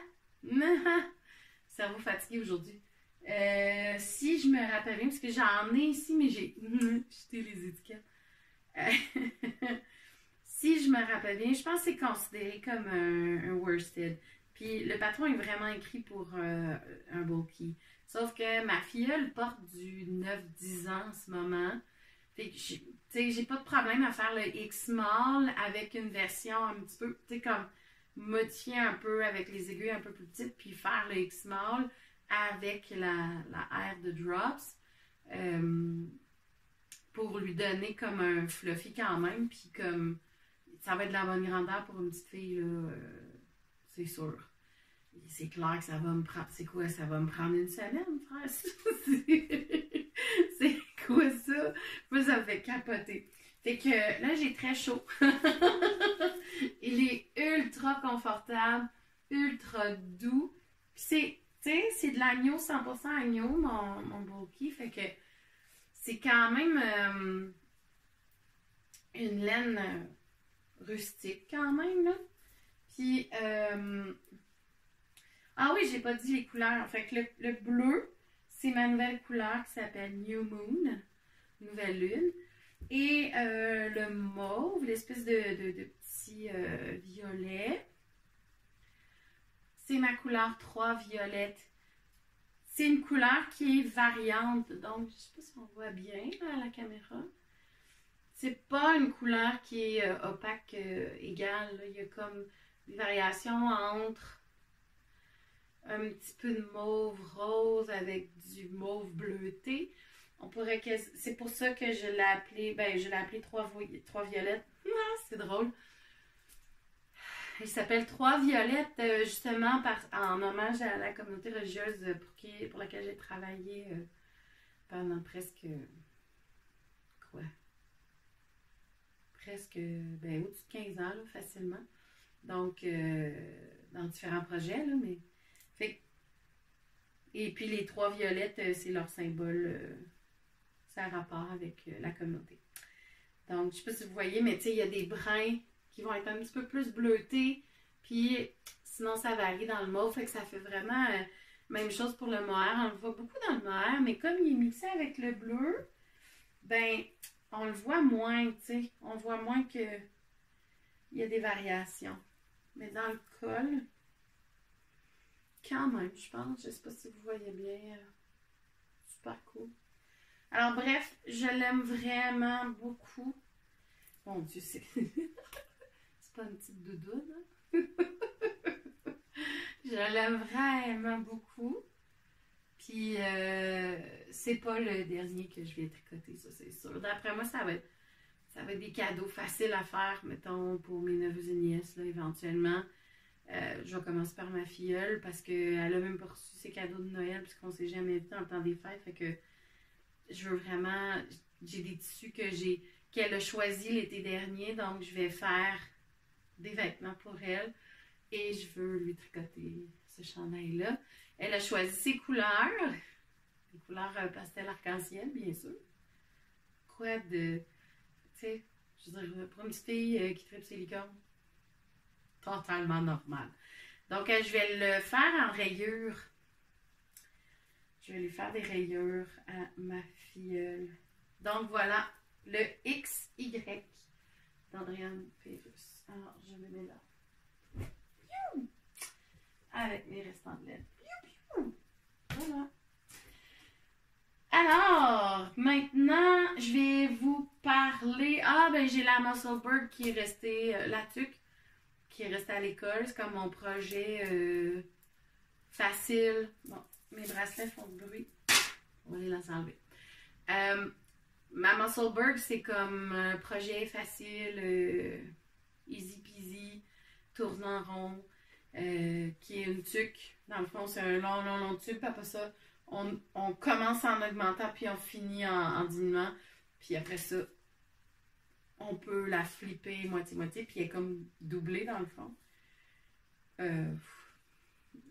Cerveau fatigué aujourd'hui. Si je me rappelle bien, parce que j'en ai ici, mais j'ai jeté les étiquettes. Si je me rappelle bien, je pense que c'est considéré comme un worsted. Puis le patron est vraiment écrit pour un bulky. Sauf que ma filleule porte du 9-10 ans en ce moment. Fait que j'ai pas de problème à faire le X-Small avec une version un petit peu, tu sais, comme modifier un peu avec les aiguilles un peu plus petites, puis faire le X-Small avec la R de Drops pour lui donner comme un fluffy quand même, puis comme ça va être de la bonne grandeur pour une petite fille, là, c'est sûr. C'est clair que ça va me prendre. C'est quoi? Ça va me prendre une semaine, frère? C'est quoi ça? Moi, ça me fait capoter. Fait que là, j'ai très chaud. Il est ultra confortable, ultra doux. Puis c'est de l'agneau, 100% agneau, mon bulky. Fait que c'est quand même une laine rustique, quand même, là. Puis, ah oui, j'ai pas dit les couleurs. Fait que le bleu, c'est ma nouvelle couleur qui s'appelle New Moon, nouvelle lune. Et le mauve, l'espèce de petit violet, c'est ma couleur 3 violette. C'est une couleur qui est variante, donc je sais pas si on voit bien là, à la caméra. C'est pas une couleur qui est opaque égale. Là. Il y a comme des variations entre un petit peu de mauve rose avec du mauve bleuté. On pourrait que c'est pour ça que je l'ai appelé trois violettes. Ah, c'est drôle. Il s'appelle Trois violettes justement en hommage à la communauté religieuse pour laquelle j'ai travaillé pendant presque au-dessus de 15 ans là, facilement. Donc dans différents projets là, mais et puis les trois violettes, c'est leur symbole. Ça a rapport avec la communauté. Donc, je ne sais pas si vous voyez, mais tu sais, il y a des brins qui vont être un petit peu plus bleutés. Puis, sinon, ça varie dans le mauve. Fait que ça fait vraiment même chose pour le mohair. On le voit beaucoup dans le mohair, mais comme il est mixé avec le bleu, ben, on le voit moins, tu sais. On voit moins que il y a des variations. Mais dans le col, quand même, je pense. Je ne sais pas si vous voyez bien. Super cool. Alors bref, je l'aime vraiment beaucoup. Mon Dieu, c'est pas une petite doudoune. Hein? Je l'aime vraiment beaucoup. Puis c'est pas le dernier que je vais tricoter, ça c'est sûr. D'après moi, ça va être des cadeaux faciles à faire, mettons, pour mes neveux et nièces, là, éventuellement. Je vais commencer par ma filleule parce qu'elle a même pas reçu ses cadeaux de Noël puisqu'on s'est jamais vu dans le temps des fêtes. Fait que je veux vraiment... J'ai des tissus qu'elle a choisi l'été dernier, donc je vais faire des vêtements pour elle et je veux lui tricoter ce chandail-là. Elle a choisi ses couleurs, des couleurs pastel arc-en-ciel, bien sûr. Quoi de... Tu sais, je veux dire, pour une petite fille qui tripe ses licornes, totalement normal. Donc, je vais le faire en rayures. Je vais lui faire des rayures à ma filleule. Donc, voilà le XY d'Andréane Pérusse. Alors, je me mets là. Piou! Avec mes restants de laine. Piou, piou! Voilà. Alors, maintenant, je vais vous parler... Ah, ben j'ai la Muscle Bird qui est restée... la tuque qui est restée à l'école. C'est comme mon projet facile. Bon, mes bracelets font du bruit. On va les laisser enlever. Ma Muscle Bird, c'est comme un projet facile, easy peasy, tourne en rond, qui est une tuque. Dans le fond, c'est un long tube. Après ça, on commence en augmentant, puis on finit en diminuant. Puis après ça, on peut la flipper moitié-moitié, puis elle est comme doublée dans le fond. Euh,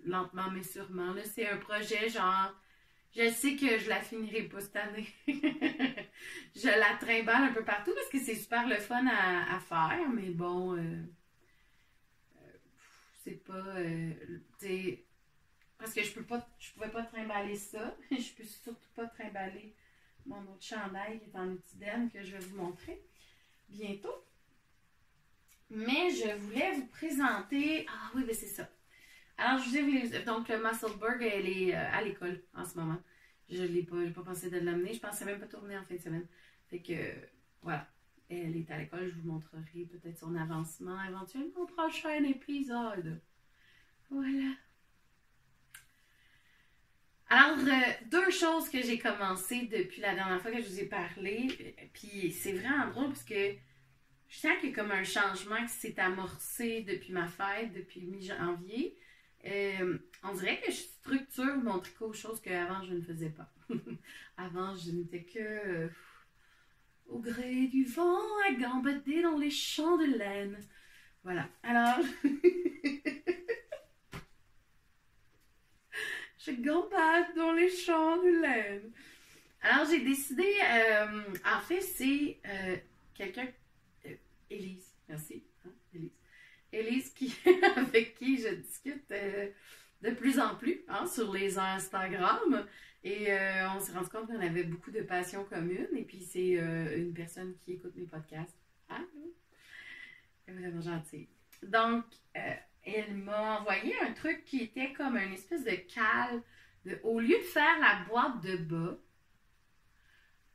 lentement mais sûrement. Là, c'est un projet genre, je sais que je la finirai pas cette année. Je la trimballe un peu partout parce que c'est super le fun à faire, mais bon, c'est pas, tu sais, parce que je pouvais pas trimballer ça. Je peux surtout pas trimballer mon autre chandail qui est en étudène que je vais vous montrer bientôt. Mais je voulais vous présenter. Ah oui, mais c'est ça. Alors, je vous ai donc le Musselburgh, elle est à l'école en ce moment. Je n'ai pas pensé de l'amener. Je pensais même pas tourner en fin de semaine. Fait que, voilà. Elle est à l'école. Je vous montrerai peut-être son avancement éventuellement au prochain épisode. Voilà. Alors, deux choses que j'ai commencé depuis la dernière fois que je vous ai parlé. Puis, c'est vraiment drôle parce que je sens qu'il y a comme un changement qui s'est amorcé depuis ma fête, depuis mi-janvier. On dirait que je structure mon tricot, chose qu'avant je ne faisais pas. Avant, je n'étais que au gré du vent à gambader dans les champs de laine. Voilà. Alors, je gambade dans les champs de laine. Alors, j'ai décidé, en fait, c'est quelqu'un, Élise, merci, hein, Élise. Élise avec qui je discute de plus en plus hein, sur les Instagram. Et on s'est rendu compte qu'on avait beaucoup de passions communes. Et puis, c'est une personne qui écoute mes podcasts. Ah, elle est vraiment gentille. Donc, elle m'a envoyé un truc qui était comme une espèce de cale. Au lieu de faire la boîte de bas,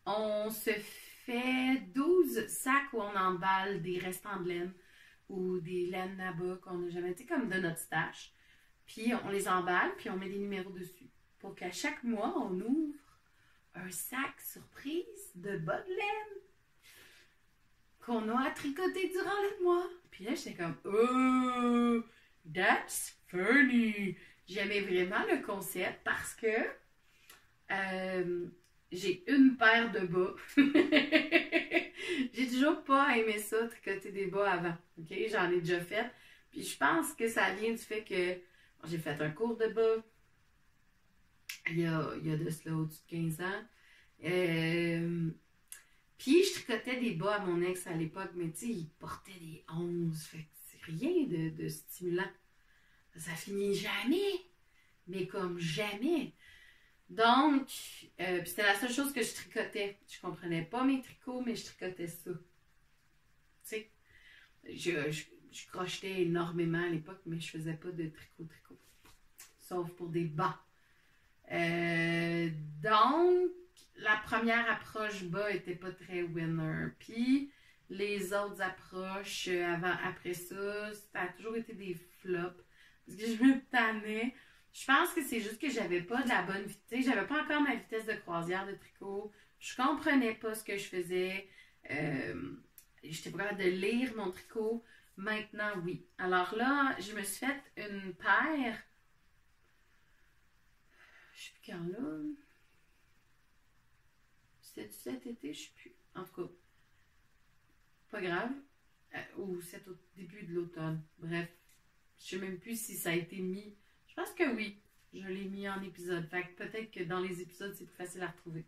on se fait 12 sacs où on emballe des restants de laine ou des laines là-bas qu'on n'a jamais, tu sais, comme de notre stash. Puis on les emballe, puis on met des numéros dessus. Pour qu'à chaque mois, on ouvre un sac surprise de bas de laine qu'on a à tricoter durant le mois. Puis là, j'étais comme, oh, that's funny. J'aimais vraiment le concept parce que j'ai une paire de bas. J'ai toujours pas aimé ça, tricoter des bas avant. OK? J'en ai déjà fait. Puis je pense que ça vient du fait que j'ai fait un cours de bas il y a de cela au-dessus de 15 ans. Puis je tricotais des bas à mon ex à l'époque, mais tu sais, il portait des 11. Fait que c'est rien de stimulant. Ça finit jamais. Mais comme jamais. Donc, c'était la seule chose que je tricotais. Je comprenais pas mes tricots, mais je tricotais ça. Tu sais, je crochetais énormément à l'époque, mais je faisais pas de tricot. Sauf pour des bas. Donc, la première approche bas était pas très winner. Puis, les autres approches après ça, ça a toujours été des flops. Parce que je me tannais. Je pense que c'est juste que j'avais pas de la bonne vitesse. J'avais pas encore ma vitesse de croisière de tricot. Je comprenais pas ce que je faisais. J'étais pas capable de lire mon tricot. Maintenant, oui. Alors là, je me suis fait une paire. Je sais plus quand là. C'était cet été, je sais plus. En tout cas, pas grave. Ou c'est au début de l'automne. Bref, je sais même plus si ça a été mis. Je pense que oui, je l'ai mis en épisode. Fait que peut-être que dans les épisodes, c'est plus facile à retrouver.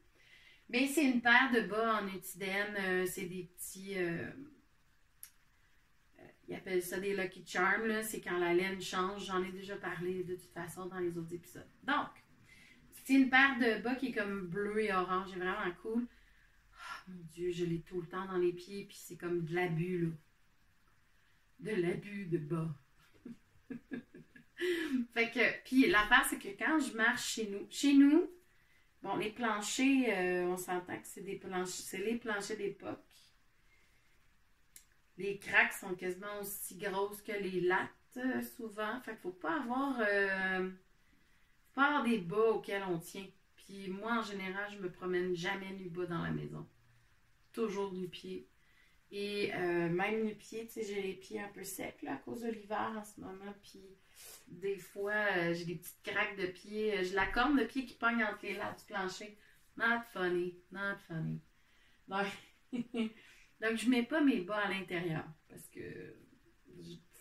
Mais c'est une paire de bas en étudène. C'est des petits... ils appellent ça des Lucky Charms. Là. C'est quand la laine change. J'en ai déjà parlé de toute façon dans les autres épisodes. Donc, c'est une paire de bas qui est comme bleu et orange. C'est vraiment cool. Oh, mon Dieu, je l'ai tout le temps dans les pieds. Puis c'est comme de l'abus, là. De l'abus de bas. Fait que, puis l'affaire, c'est que quand je marche chez nous, bon, les planchers, on s'entend que c'est les planchers d'époque. Les craques sont quasiment aussi grosses que les lattes, souvent. Fait qu'il faut pas avoir des bas auxquels on tient. Puis moi, en général, je me promène jamais nu bas dans la maison. Toujours nu pied. Et même nu pied, tu sais, j'ai les pieds un peu secs là, à cause de l'hiver en ce moment. Puis des fois, j'ai des petites craques de pied. J'ai la corne de pied qui pogne entre les lattes du plancher. Not funny, not funny. Donc, donc je mets pas mes bas à l'intérieur parce que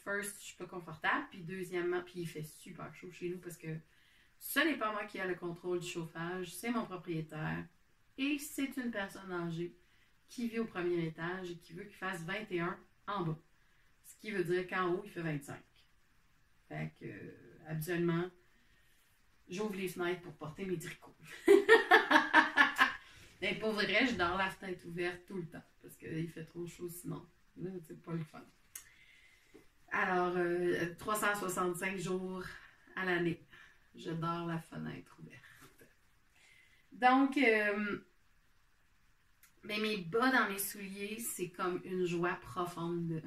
first, je suis pas confortable. Puis deuxièmement, puis il fait super chaud chez nous parce que ce n'est pas moi qui ai le contrôle du chauffage, c'est mon propriétaire. Et c'est une personne âgée qui vit au premier étage et qui veut qu'il fasse 21 en bas. Ce qui veut dire qu'en haut, il fait 25. Fait que, habituellement, j'ouvre les fenêtres pour porter mes tricots. Mais pour vrai, je dors la fenêtre ouverte tout le temps parce qu'il fait trop chaud sinon. C'est pas le fun. Alors, 365 jours à l'année, je dors la fenêtre ouverte. Donc, mais mes bas dans mes souliers, c'est comme une joie profonde.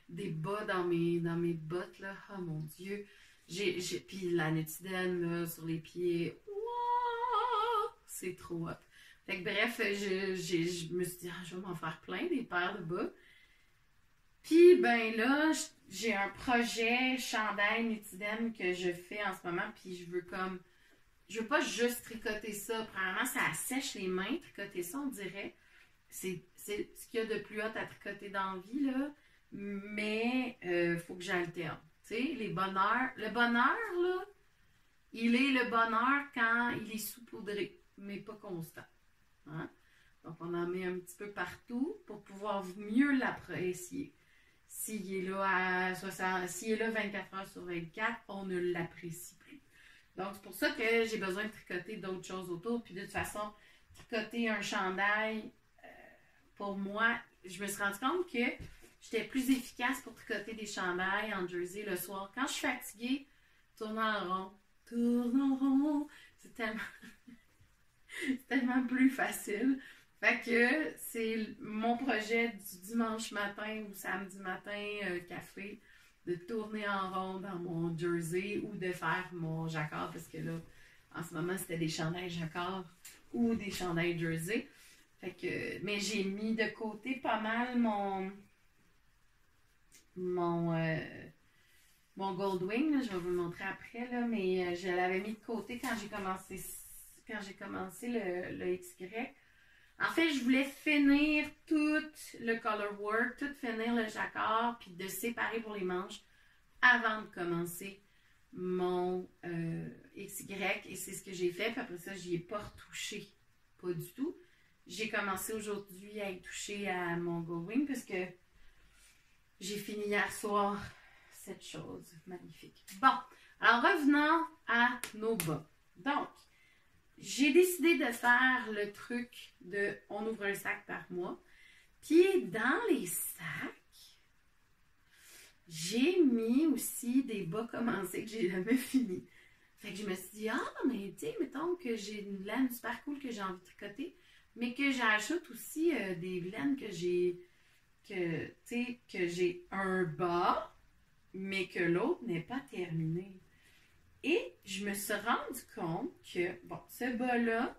Des bas dans mes bottes, là. Oh mon Dieu. Puis la nutidène, là, sur les pieds. Wow! C'est trop hot. Fait que bref, je me suis dit, je vais m'en faire plein des paires de bas. Puis, ben là, j'ai un projet chandail nutidène que je fais en ce moment. Puis je veux pas juste tricoter ça. Premièrement, ça assèche les mains, tricoter ça, on dirait. C'est ce qu'il y a de plus hot à tricoter dans la vie, là. Mais faut que j'alterne. Tu sais, le bonheur, là, il est le bonheur quand il est saupoudré, mais pas constant. Hein? Donc, on en met un petit peu partout pour pouvoir mieux l'apprécier. S'il est là s'il est là 24 heures sur 24, on ne l'apprécie plus. Donc, c'est pour ça que j'ai besoin de tricoter d'autres choses autour. Puis de toute façon, tricoter un chandail, pour moi, je me suis rendu compte que j'étais plus efficace pour tricoter des chandails en jersey le soir. Quand je suis fatiguée, tourne en rond, c'est tellement plus facile. Fait que c'est mon projet du dimanche matin ou samedi matin, café, de tourner en rond dans mon jersey ou de faire mon jacquard, parce que là, en ce moment, c'était des chandails jacquard ou des chandails jersey. Fait que, mais j'ai mis de côté pas mal mon Goldwing, là, je vais vous le montrer après, là, mais je l'avais mis de côté quand j'ai commencé le XY. En fait, je voulais finir tout le color work, tout finir le jacquard, puis de séparer pour les manches avant de commencer mon XY. Et c'est ce que j'ai fait, puis après ça, j'y ai pas retouché. Pas du tout. J'ai commencé aujourd'hui à y toucher à mon Goldwing, parce que j'ai fini hier soir cette chose magnifique. Bon, alors revenons à nos bas. Donc, j'ai décidé de faire le truc de on ouvre un sac par mois. Puis dans les sacs, j'ai mis aussi des bas commencés que j'ai jamais fini. Fait que je me suis dit, mais tu sais, mettons que j'ai une laine super cool que j'ai envie de tricoter, mais que j'ajoute aussi des laines que j'ai un bas, mais que l'autre n'est pas terminé. Et je me suis rendu compte que, bon, ce bas-là,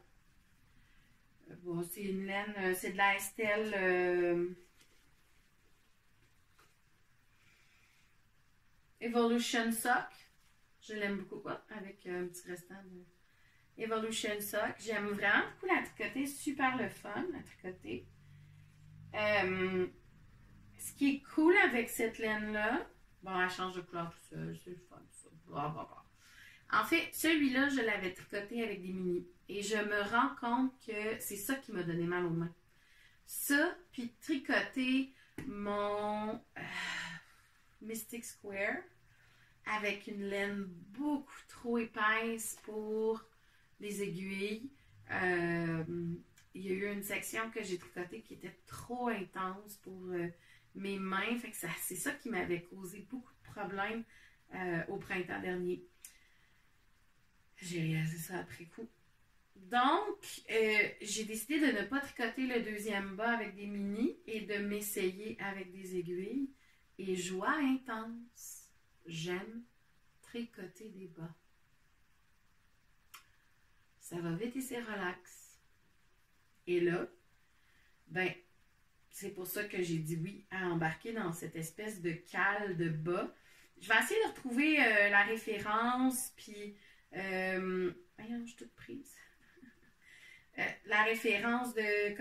bon, c'est une laine, c'est de la Estelle Evolution Sock. Je l'aime beaucoup, avec un petit restant de Evolution Sock. J'aime vraiment beaucoup la tricoter, super le fun à tricoter. Ce qui est cool avec cette laine-là, bon, elle change de couleur tout seul, c'est le fun, ça. Blablabla. En fait, celui-là, je l'avais tricoté avec des mini. Et je me rends compte que c'est ça qui m'a donné mal aux mains. Ça, puis tricoter mon Mystic Square avec une laine beaucoup trop épaisse pour les aiguilles. Il y a eu une section que j'ai tricotée qui était trop intense pour mes mains. Fait que c'est ça qui m'avait causé beaucoup de problèmes au printemps dernier. J'ai réalisé ça après coup. Donc, j'ai décidé de ne pas tricoter le deuxième bas avec des mini et de m'essayer avec des aiguilles. Et joie intense, j'aime tricoter des bas. Ça va vite et c'est relax. Et là, ben, c'est pour ça que j'ai dit oui à embarquer dans cette espèce de cale de bas. Je vais essayer de retrouver la référence, puis... voyons, je suis toute prise. la référence de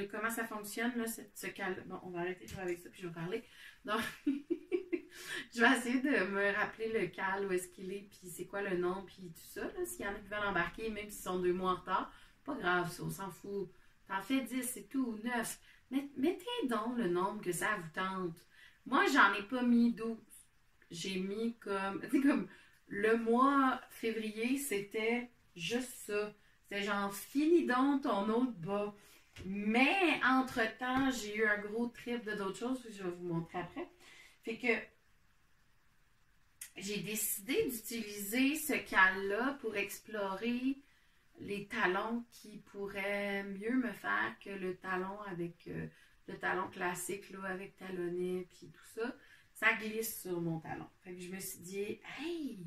comment ça fonctionne, là, ce cal. Bon, on va arrêter de jouer avec ça, puis je vais parler. Donc, je vais essayer de me rappeler le cal, où est-ce qu'il est, puis c'est quoi le nom, puis tout ça. Là, s'il y en a qui veulent embarquer, même s'ils sont 2 mois en retard, pas grave, ça, on s'en fout. T'en fais 10, c'est tout, 9. Mettez donc le nombre que ça vous tente. Moi, j'en ai pas mis 12. J'ai mis comme. Tu sais, comme le mois février, c'était juste ça. C'était genre, finis donc ton autre bas. Mais, entre-temps, j'ai eu un gros trip de d'autres choses, que je vais vous montrer après. Fait que j'ai décidé d'utiliser ce cal-là pour explorer les talons qui pourraient mieux me faire que le talon avec le talon classique, là, avec talonnet, puis tout ça. Ça glisse sur mon talon. Fait que je me suis dit, hey,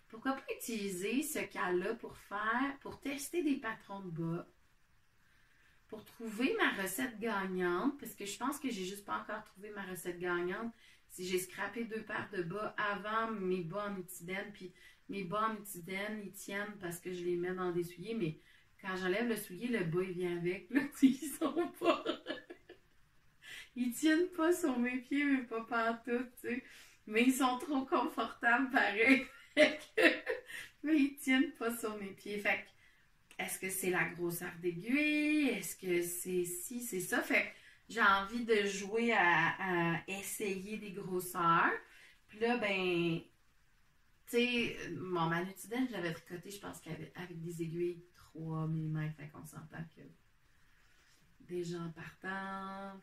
pourquoi pas utiliser ce cal-là pour tester des patrons de bas, pour trouver ma recette gagnante, parce que je pense que j'ai juste pas encore trouvé ma recette gagnante. Si j'ai scrappé 2 paires de bas avant mes bas en éthydène, puis mes bas en éthydène, ils tiennent parce que je les mets dans des souliers, mais quand j'enlève le soulier, le bas, il vient avec, là, ils sont pas... ils tiennent pas sur mes pieds, mais pas pantoute, tu sais. Mais ils sont trop confortables, pareil. Mais ils tiennent pas sur mes pieds. Fait que, est-ce que c'est la grosseur d'aiguille? Est-ce que c'est ci, c'est ça? Fait que j'ai envie de jouer à essayer des grosseurs. Puis là, ben, tu sais, mon manutidène, j'avais tricoté, je pense qu'avec des aiguilles 3 mm. Fait qu'on s'entend que déjà en partant.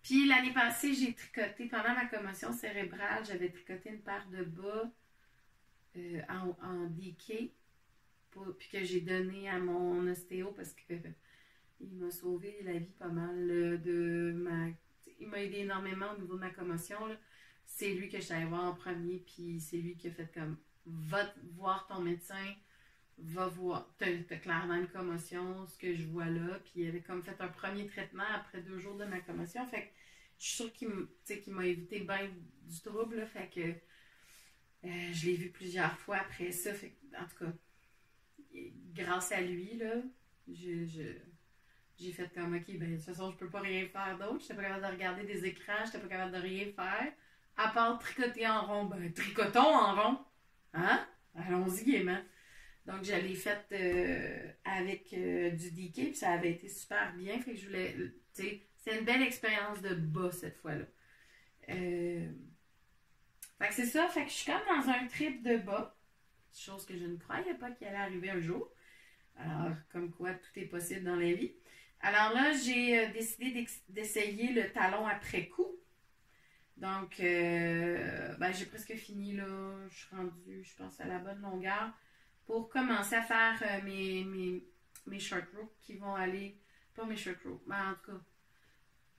Puis l'année passée, j'ai tricoté, pendant ma commotion cérébrale, j'avais tricoté une paire de bas en DK, puis que j'ai donné à mon ostéo parce que il m'a sauvé la vie pas mal il m'a aidé énormément au niveau de ma commotion. Là. C'est lui que je suis allée voir en premier, puis c'est lui qui a fait comme va voir ton médecin, va voir, t'as clairement une commotion, ce que je vois là, puis il avait comme fait un premier traitement après 2 jours de ma commotion, fait que je suis sûre qu'il m'a évité bien du trouble, là, fait que je l'ai vu plusieurs fois après ça, fait que, en tout cas, grâce à lui, là, j'ai fait comme, ok, ben de toute façon, je peux pas rien faire d'autre, j'étais pas capable de regarder des écrans, j'étais pas capable de rien faire, à part tricoter en rond, ben tricotons en rond, hein? Allons-y gaiement. Donc, je l'ai faite avec du DK, puis ça avait été super bien. Fait que je voulais, tu sais, c'est une belle expérience de bas cette fois-là. Fait que c'est ça, fait que je suis comme dans un trip de bas, chose que je ne croyais pas qu'il allait arriver un jour. Alors, comme quoi, tout est possible dans la vie. Alors là, j'ai décidé d'essayer le talon après coup. Donc, ben, j'ai presque fini, là. Je suis rendue, je pense, à la bonne longueur pour commencer à faire mes short ropes qui vont aller, pas mes short ropes, mais en tout cas,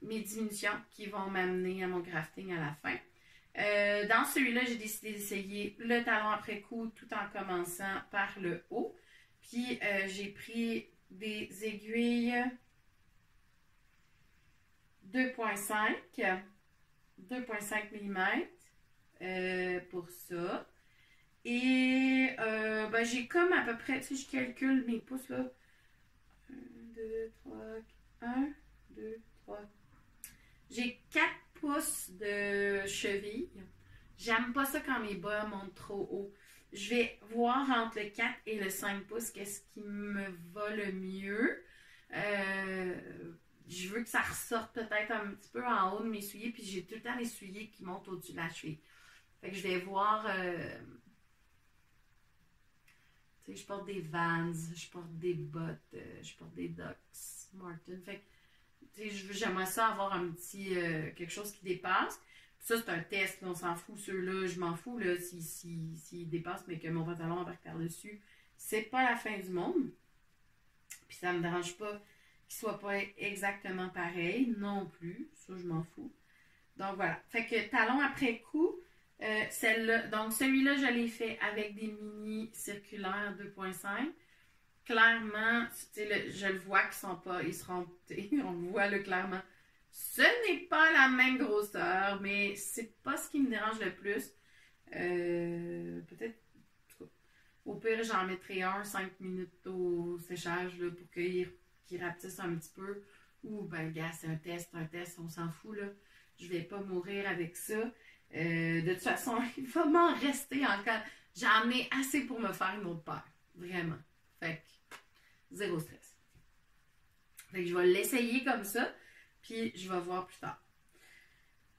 mes diminutions qui vont m'amener à mon grafting à la fin. Dans celui-là, j'ai décidé d'essayer le talon après coup tout en commençant par le haut. Puis, j'ai pris des aiguilles 2.5 mm pour ça. Et ben, j'ai comme à peu près, tu sais, je calcule mes pouces là. 1, 2, 3, 1, 2, 3. J'ai 4 pouces de cheville. J'aime pas ça quand mes bas montent trop haut. Je vais voir entre le 4 et le 5 pouces qu'est-ce qui me va le mieux. Je veux que ça ressorte peut-être un petit peu en haut de mes souliers, puis j'ai tout le temps les souliers qui montent au-dessus de la cheville. Fait que je vais voir. Tu sais, je porte des Vans, je porte des bottes, je porte des Docs Martin. Fait que, tu sais, j'aimerais ça avoir un petit quelque chose qui dépasse. Puis ça, c'est un test, là, on s'en fout. Ceux-là, je m'en fous là, s'ils dépassent, mais que mon pantalon embarque par-dessus. C'est pas la fin du monde. Puis ça me dérange pas qu'ils soient pas exactement pareils non plus. Ça, je m'en fous. Donc voilà. Fait que talon après coup. Celle-là, donc celui-là, je l'ai fait avec des mini circulaires 2.5. Clairement, je le vois qu'ils sont pas, ils seront, on le voit là clairement. Ce n'est pas la même grosseur, mais c'est pas ce qui me dérange le plus. Peut-être, Au pire, j'en mettrai un 5 minutes au séchage là, pour qu'il rapetisse un petit peu. Ou, ben, gars, c'est un test, on s'en fout, là. Je vais pas mourir avec ça. De toute façon, il va m'en rester encore. J'en ai assez pour me faire une autre paire. Vraiment. Fait que, zéro stress. Fait que je vais l'essayer comme ça, puis je vais voir plus tard.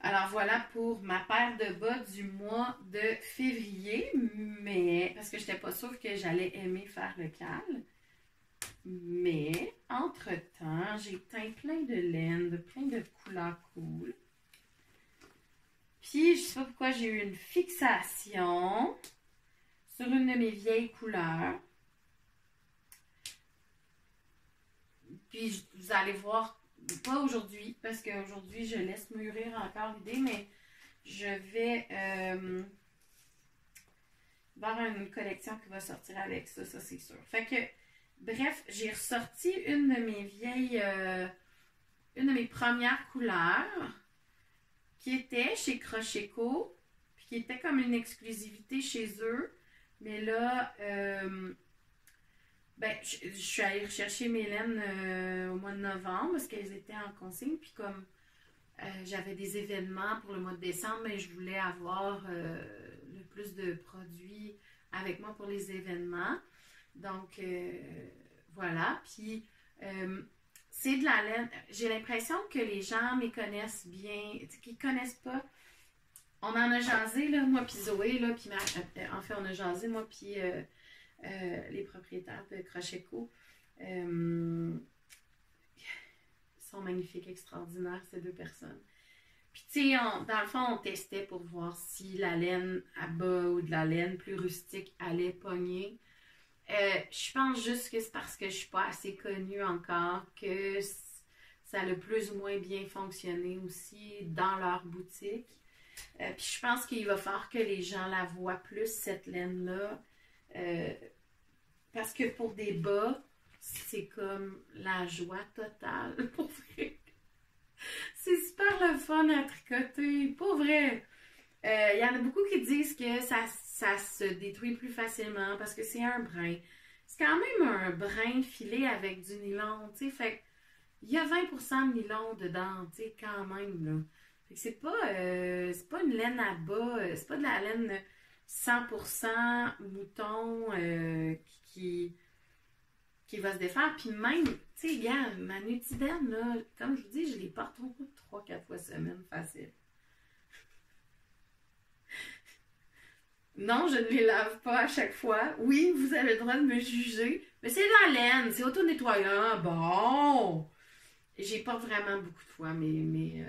Alors voilà pour ma paire de bas du mois de février, mais parce que je n'étais pas sûre que j'allais aimer faire le cal. Mais, entre-temps, j'ai teint plein de laine, de plein de couleurs cool. Puis, je sais pas pourquoi j'ai eu une fixation sur une de mes vieilles couleurs. Puis, vous allez voir, pas aujourd'hui, parce qu'aujourd'hui, je laisse mûrir encore l'idée, mais je vais voir une collection qui va sortir avec ça, ça c'est sûr. Fait que, bref, j'ai ressorti une de mes vieilles, une de mes premières couleurs qui était chez Crocheco, puis qui était comme une exclusivité chez eux. Mais là, ben, je suis allée rechercher mes laines au mois de novembre parce qu'elles étaient en consigne. Puis comme j'avais des événements pour le mois de décembre, mais je voulais avoir le plus de produits avec moi pour les événements. Donc, voilà. Puis, c'est de la laine. J'ai l'impression que les gens me connaissent bien, qu'ils ne connaissent pas. On en a jasé, là, moi puis Zoé, là, puis en fait, on a jasé, moi puis les propriétaires de Crocheco. Ils sont magnifiques, extraordinaires, ces deux personnes. Puis, tu sais, dans le fond, on testait pour voir si la laine à bas ou de la laine plus rustique allait pogner. Je pense juste que c'est parce que je suis pas assez connue encore que ça a le plus ou moins bien fonctionné aussi dans leur boutique. Puis je pense qu'il va falloir que les gens la voient plus, cette laine-là. Parce que pour des bas, c'est comme la joie totale, pour vrai. C'est super le fun à tricoter, pour vrai. Il y en a beaucoup qui disent que ça se détruit plus facilement parce que c'est un brin. C'est quand même un brin filé avec du nylon, tu sais, fait il y a 20% de nylon dedans, tu sais, quand même, là. Fait que c'est pas une laine à bas, c'est pas de la laine 100% mouton qui va se défaire. Puis même, tu sais, gars, ma Nutiden, là, comme je vous dis, je les porte 3-4 fois semaine, facile. Non, je ne les lave pas à chaque fois. Oui, vous avez le droit de me juger, mais c'est de la laine, c'est auto-nettoyant. Bon! J'y porte vraiment beaucoup de fois mes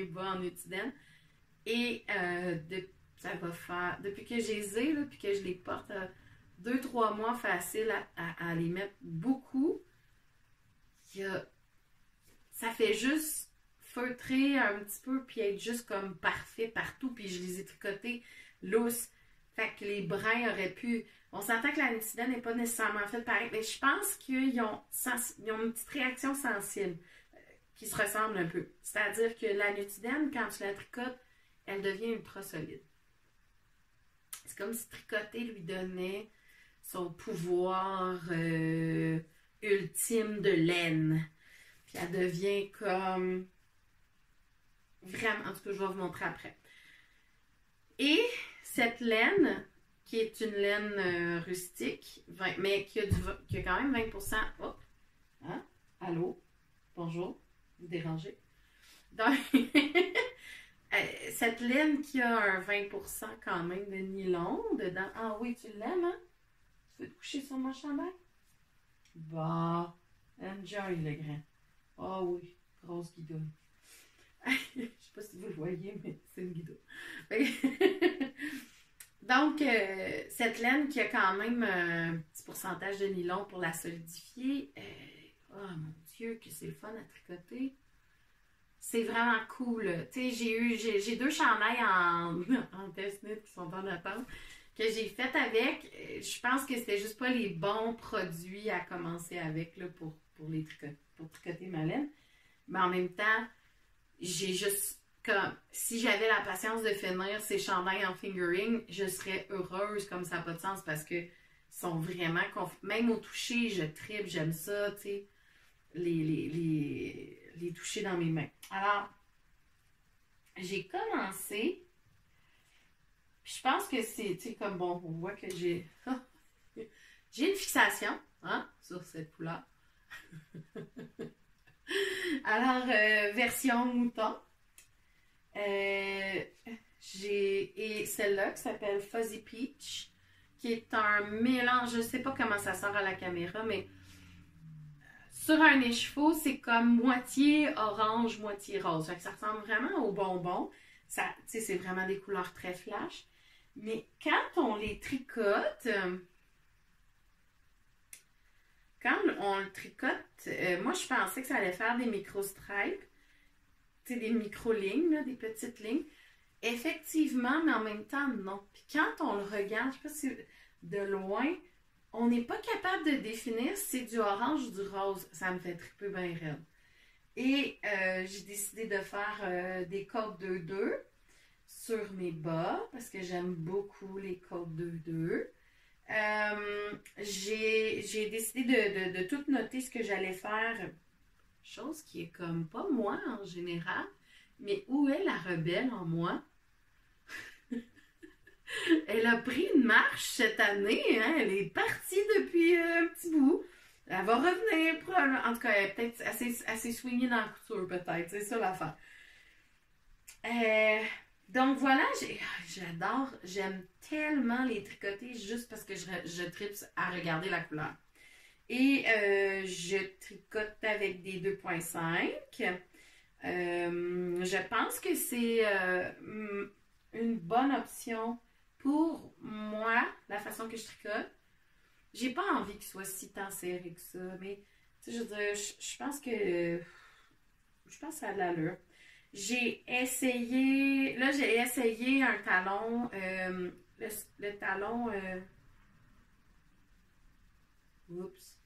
bas en Nutiden. Et ça va faire, depuis que je les ai, là, puis que je les porte 2-3 mois facile à les mettre beaucoup, ça fait juste feutrer un petit peu, puis être juste comme parfait partout, puis je les ai tricotés lousses. Fait que les brins auraient pu... On s'entend que la Nutiden n'est pas nécessairement faite pareil, mais je pense qu'ils ont une petite réaction sensible qui se ressemble un peu. C'est-à-dire que la Nutiden, quand tu la tricotes, elle devient ultra solide. C'est comme si tricoter lui donnait son pouvoir ultime de laine. Puis elle devient comme... Vraiment, en tout cas, je vais vous montrer après. Et cette laine, qui est une laine rustique, mais qui a quand même 20%. Oh! Hein? Allô? Bonjour? Vous dérangez? Donc, cette laine qui a un 20% quand même de nylon dedans. Ah oui, tu l'aimes, hein? Tu veux te coucher sur mon chandail? Bah, enjoy le grain. Ah oui, grosse guidouille. Je sais pas si vous le voyez, mais c'est une guidouille. Donc, cette laine qui a quand même un petit pourcentage de nylon pour la solidifier, oh mon Dieu, que c'est le fun à tricoter. C'est vraiment cool. Tu sais, j'ai 2 chandails en test knit qui sont en attente que j'ai fait avec. Je pense que c'était juste pas les bons produits à commencer avec là, pour tricoter ma laine. Mais en même temps, j'ai juste comme si j'avais la patience de finir ces chandails en fingering, je serais heureuse comme ça n'a pas de sens parce que sont vraiment même au toucher, je tripe, j'aime ça, tu sais, les toucher dans mes mains. Alors, j'ai commencé, je pense que c'est, tu sais, comme bon, on voit que j'ai j'ai une fixation, hein, sur cette couleur. Alors, version mouton. Et celle-là qui s'appelle Fuzzy Peach, qui est un mélange, je sais pas comment ça sort à la caméra, mais sur un écheveau, c'est comme moitié orange, moitié rose. Fait que ça ressemble vraiment aux bonbons. Ça, c'est vraiment des couleurs très flash. Mais quand on les tricote, moi je pensais que ça allait faire des micro-stripes, des micro-lignes, là, des petites lignes. Effectivement, mais en même temps, non. Puis quand on le regarde, je sais pas si de loin, on n'est pas capable de définir si c'est du orange ou du rose. Ça me fait triper bien raide. Et j'ai décidé de faire des côtes 2-2 sur mes bas parce que j'aime beaucoup les côtes 2-2. J'ai décidé de tout noter ce que j'allais faire. Chose qui est comme pas moi en général, mais où est la rebelle en moi? Elle a pris une marche cette année, hein? Elle est partie depuis un petit bout. Elle va revenir probablement. En tout cas, elle est peut-être assez swingée dans la couture, peut-être. C'est ça l'affaire. Donc voilà, j'adore, j'aime tellement les tricoter juste parce que je tripe à regarder la couleur. Et je tricote avec des 2.5. Je pense que c'est une bonne option pour moi, la façon que je tricote. J'ai pas envie qu'il soit si tant serré que ça, mais je veux dire, je pense que ça a de l'allure. J'ai essayé un talon, le talon, oups.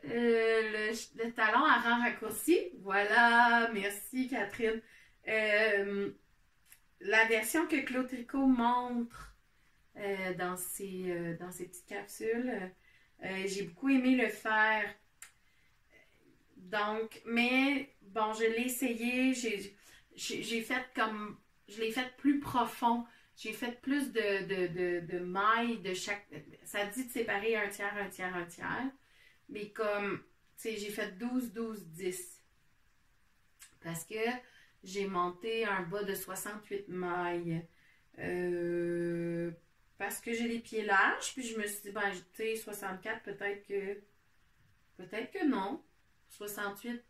Le talon à rang raccourci. Voilà, merci Catherine. La version que Claude Tricot montre dans ses petites capsules, j'ai beaucoup aimé le faire. Donc, mais bon, je l'ai essayé, j'ai fait comme, je l'ai fait plus profond. J'ai fait plus de mailles de chaque. Ça dit de séparer un tiers, un tiers, un tiers. Mais comme, tu sais, j'ai fait 12, 12, 10. Parce que j'ai monté un bas de 68 mailles. Parce que j'ai les pieds larges. Puis je me suis dit, ben, tu sais, 64, peut-être que non. 68,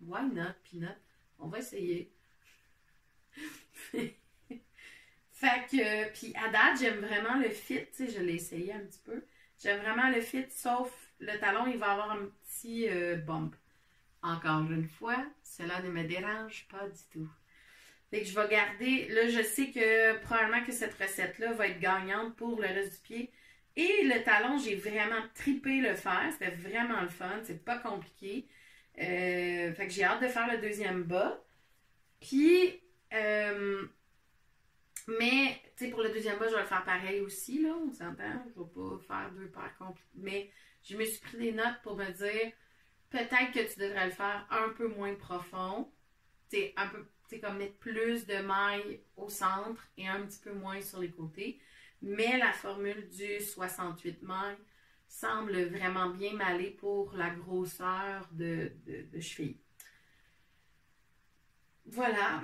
why not, peanut? On va essayer. Fait que, puis à date, j'aime vraiment le fit, tu sais, je l'ai essayé un petit peu. J'aime vraiment le fit, sauf le talon, il va avoir un petit bump. Encore une fois, cela ne me dérange pas du tout. Fait que je vais garder, là, je sais que probablement que cette recette-là va être gagnante pour le reste du pied. Et le talon, j'ai vraiment tripé le faire, c'était vraiment le fun, c'est pas compliqué. Fait que j'ai hâte de faire le deuxième bas. Puis, mais, tu sais, pour le deuxième bas, je vais le faire pareil aussi, là, on s'entend. Je vais pas faire deux paires compliquées. Mais je me suis pris des notes pour me dire, peut-être que tu devrais le faire un peu moins profond. Tu sais, comme mettre plus de mailles au centre et un petit peu moins sur les côtés. Mais la formule du 68 mailles semble vraiment bien m'aller pour la grosseur de cheville. Voilà.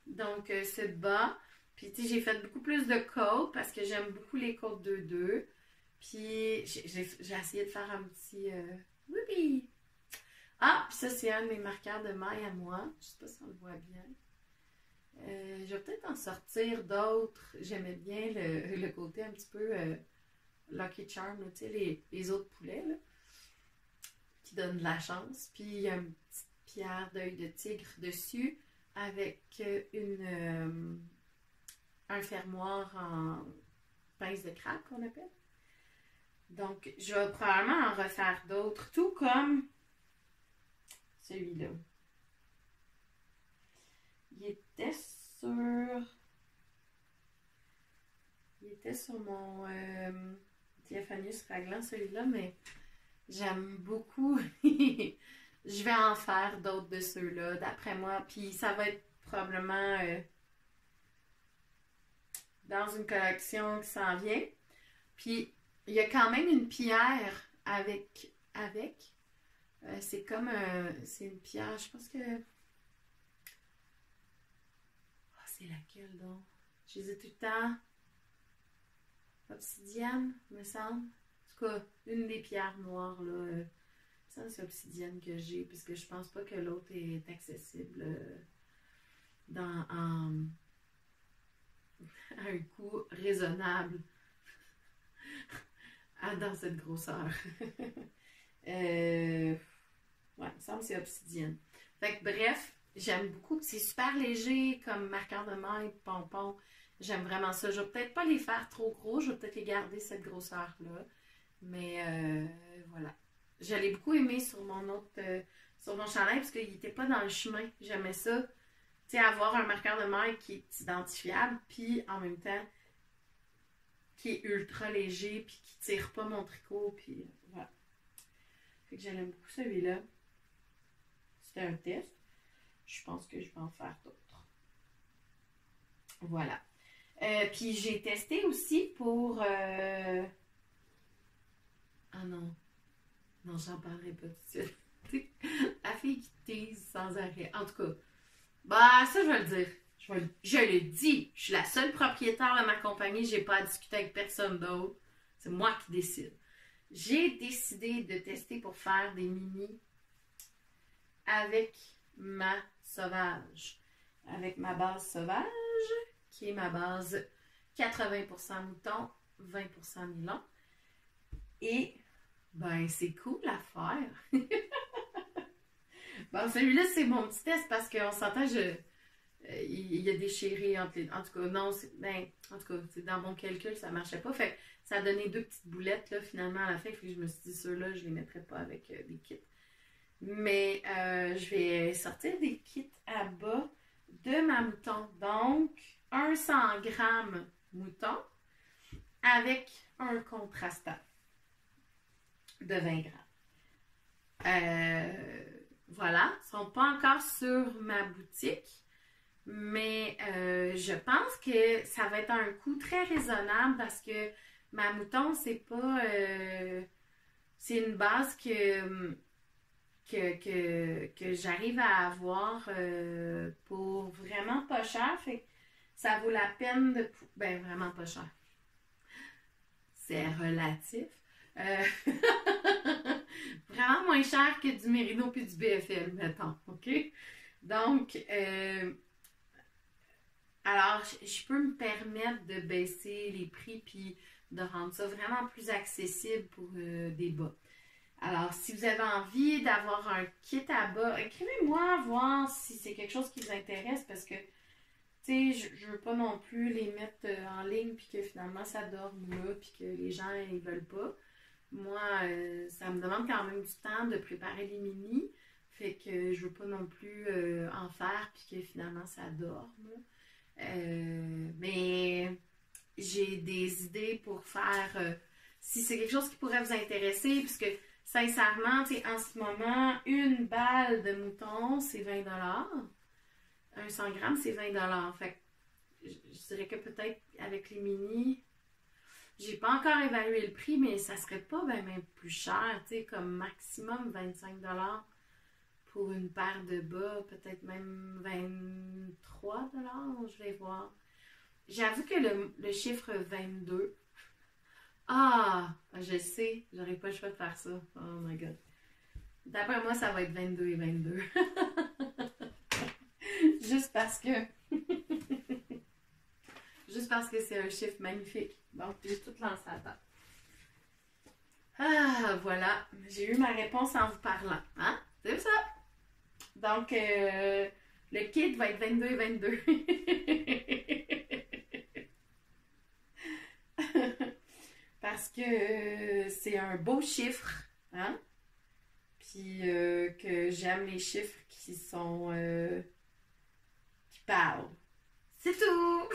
Donc, ce bas. Puis, tu sais, j'ai fait beaucoup plus de côtes parce que j'aime beaucoup les côtes 2-2. Puis, j'ai essayé de faire un petit... Whoopie! Ah, puis ça, c'est un de mes marqueurs de maille à moi. Je sais pas si on le voit bien. Je vais peut-être en sortir d'autres. J'aimais bien le côté un petit peu Lucky Charm, tu sais, les autres poulets, là, qui donnent de la chance. Puis, il y a une petite pierre d'œil de tigre dessus avec un fermoir en pince de crabe qu'on appelle. Donc, je vais probablement en refaire d'autres, tout comme celui-là. Il était sur... Il était sur mon diaphanius raglant, celui-là, mais j'aime beaucoup. Je vais en faire d'autres de ceux-là, d'après moi. Puis ça va être probablement dans une collection qui s'en vient. Puis il y a quand même une pierre avec. C'est comme c'est une pierre, je pense que... Ah, c'est laquelle donc? Je les ai tout le temps. Obsidienne, me semble. En tout cas, une des pierres noires, là. Ça, c'est obsidienne que j'ai, puisque je pense pas que l'autre est accessible à un coût raisonnable dans cette grosseur. Ouais, il me semble que c'est obsidienne. Fait que bref, j'aime beaucoup. C'est super léger comme marqueur de main, pompon. J'aime vraiment ça. Je vais peut-être pas les faire trop gros. Je vais peut-être les garder cette grosseur-là. Mais voilà. Je l'ai beaucoup aimé sur mon autre... sur mon chandail parce qu'il n'était pas dans le chemin. J'aimais ça. Tu sais, avoir un marqueur de main qui est identifiable puis en même temps qui est ultra léger puis qui tire pas mon tricot. Puis voilà. Fait que j'aime beaucoup celui-là. C'était un test. Je pense que je vais en faire d'autres. Voilà. Puis j'ai testé aussi pour... Ah non. Non, j'en parlerai pas tout de suite. La fille qui tease sans arrêt. En tout cas, bah ça je vais le dire. Je le dis. Je suis la seule propriétaire de ma compagnie. J'ai pas à discuter avec personne d'autre. C'est moi qui décide. J'ai décidé de tester pour faire des mini avec ma sauvage. Avec ma base sauvage, qui est ma base 80% mouton, 20% nylon. Et, ben, c'est cool à faire. Bon, celui-là, c'est mon petit test parce qu'on s'entend, il a déchiré entre les... En tout cas, non, ben, en tout cas, dans mon calcul, ça marchait pas. Fait ça a donné 2 petites boulettes, là, finalement, à la fin. Fait que je me suis dit, ceux-là, je les mettrais pas avec des kits. Mais je vais sortir des kits à bas de ma mouton. Donc, un 100 grammes mouton avec un contrastant de 20 grammes. Voilà, ils ne sont pas encore sur ma boutique, mais je pense que ça va être un coût très raisonnable parce que ma mouton, c'est pas... c'est une base que j'arrive à avoir pour vraiment pas cher. Fait que ça vaut la peine de... Ben, vraiment pas cher. C'est relatif. Vraiment moins cher que du Mérino puis du BFL, mettons. OK? Donc, alors, je peux me permettre de baisser les prix puis de rendre ça vraiment plus accessible pour des bas. Alors, si vous avez envie d'avoir un kit à bas, écrivez-moi voir si c'est quelque chose qui vous intéresse parce que, tu sais, je veux pas non plus les mettre en ligne puis que finalement ça dorme là puis que les gens ils veulent pas. Moi, ça me demande quand même du temps de préparer les mini, fait que je veux pas non plus en faire puis que finalement ça dorme. Mais j'ai des idées pour faire, si c'est quelque chose qui pourrait vous intéresser, puisque sincèrement, en ce moment, une balle de mouton, c'est 20 $. Un 100 grammes, c'est 20 $. Fait que je dirais que peut-être avec les mini, j'ai pas encore évalué le prix, mais ça serait pas même plus cher, comme maximum 25 $ pour une paire de bas, peut-être même 23 $, je vais voir. J'avoue que le chiffre 22... Ah, je sais, j'aurais pas le choix de faire ça. Oh my god. D'après moi, ça va être 22 et 22. Juste parce que... Juste parce que c'est un chiffre magnifique. Donc, j'ai tout lancé à table. Ah, voilà. J'ai eu ma réponse en vous parlant. Hein? C'est ça. Donc, le kit va être 22 et 22. Parce que c'est un beau chiffre. Hein? puis que j'aime les chiffres qui sont qui parlent. C'est tout!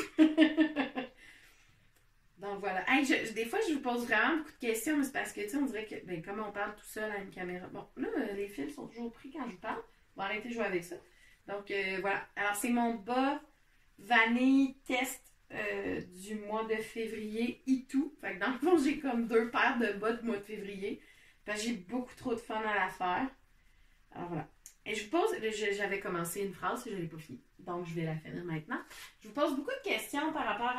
Donc voilà. Hey, des fois, je vous pose vraiment beaucoup de questions, mais c'est parce que, tu sais, on dirait que, ben, comme on parle tout seul à une caméra. Bon, là, les fils sont toujours pris quand je vous parle. On va arrêter de jouer avec ça. Donc voilà. Alors, c'est mon bas vanille test du mois de février tout. Fait que dans le fond, j'ai comme 2 paires de bas du mois de février. Parce que j'ai beaucoup trop de fun à la faire. Alors voilà. Et je vous pose, j'avais commencé une phrase et je ne l'ai pas finie. Donc je vais la finir maintenant. Je vous pose beaucoup de questions par rapport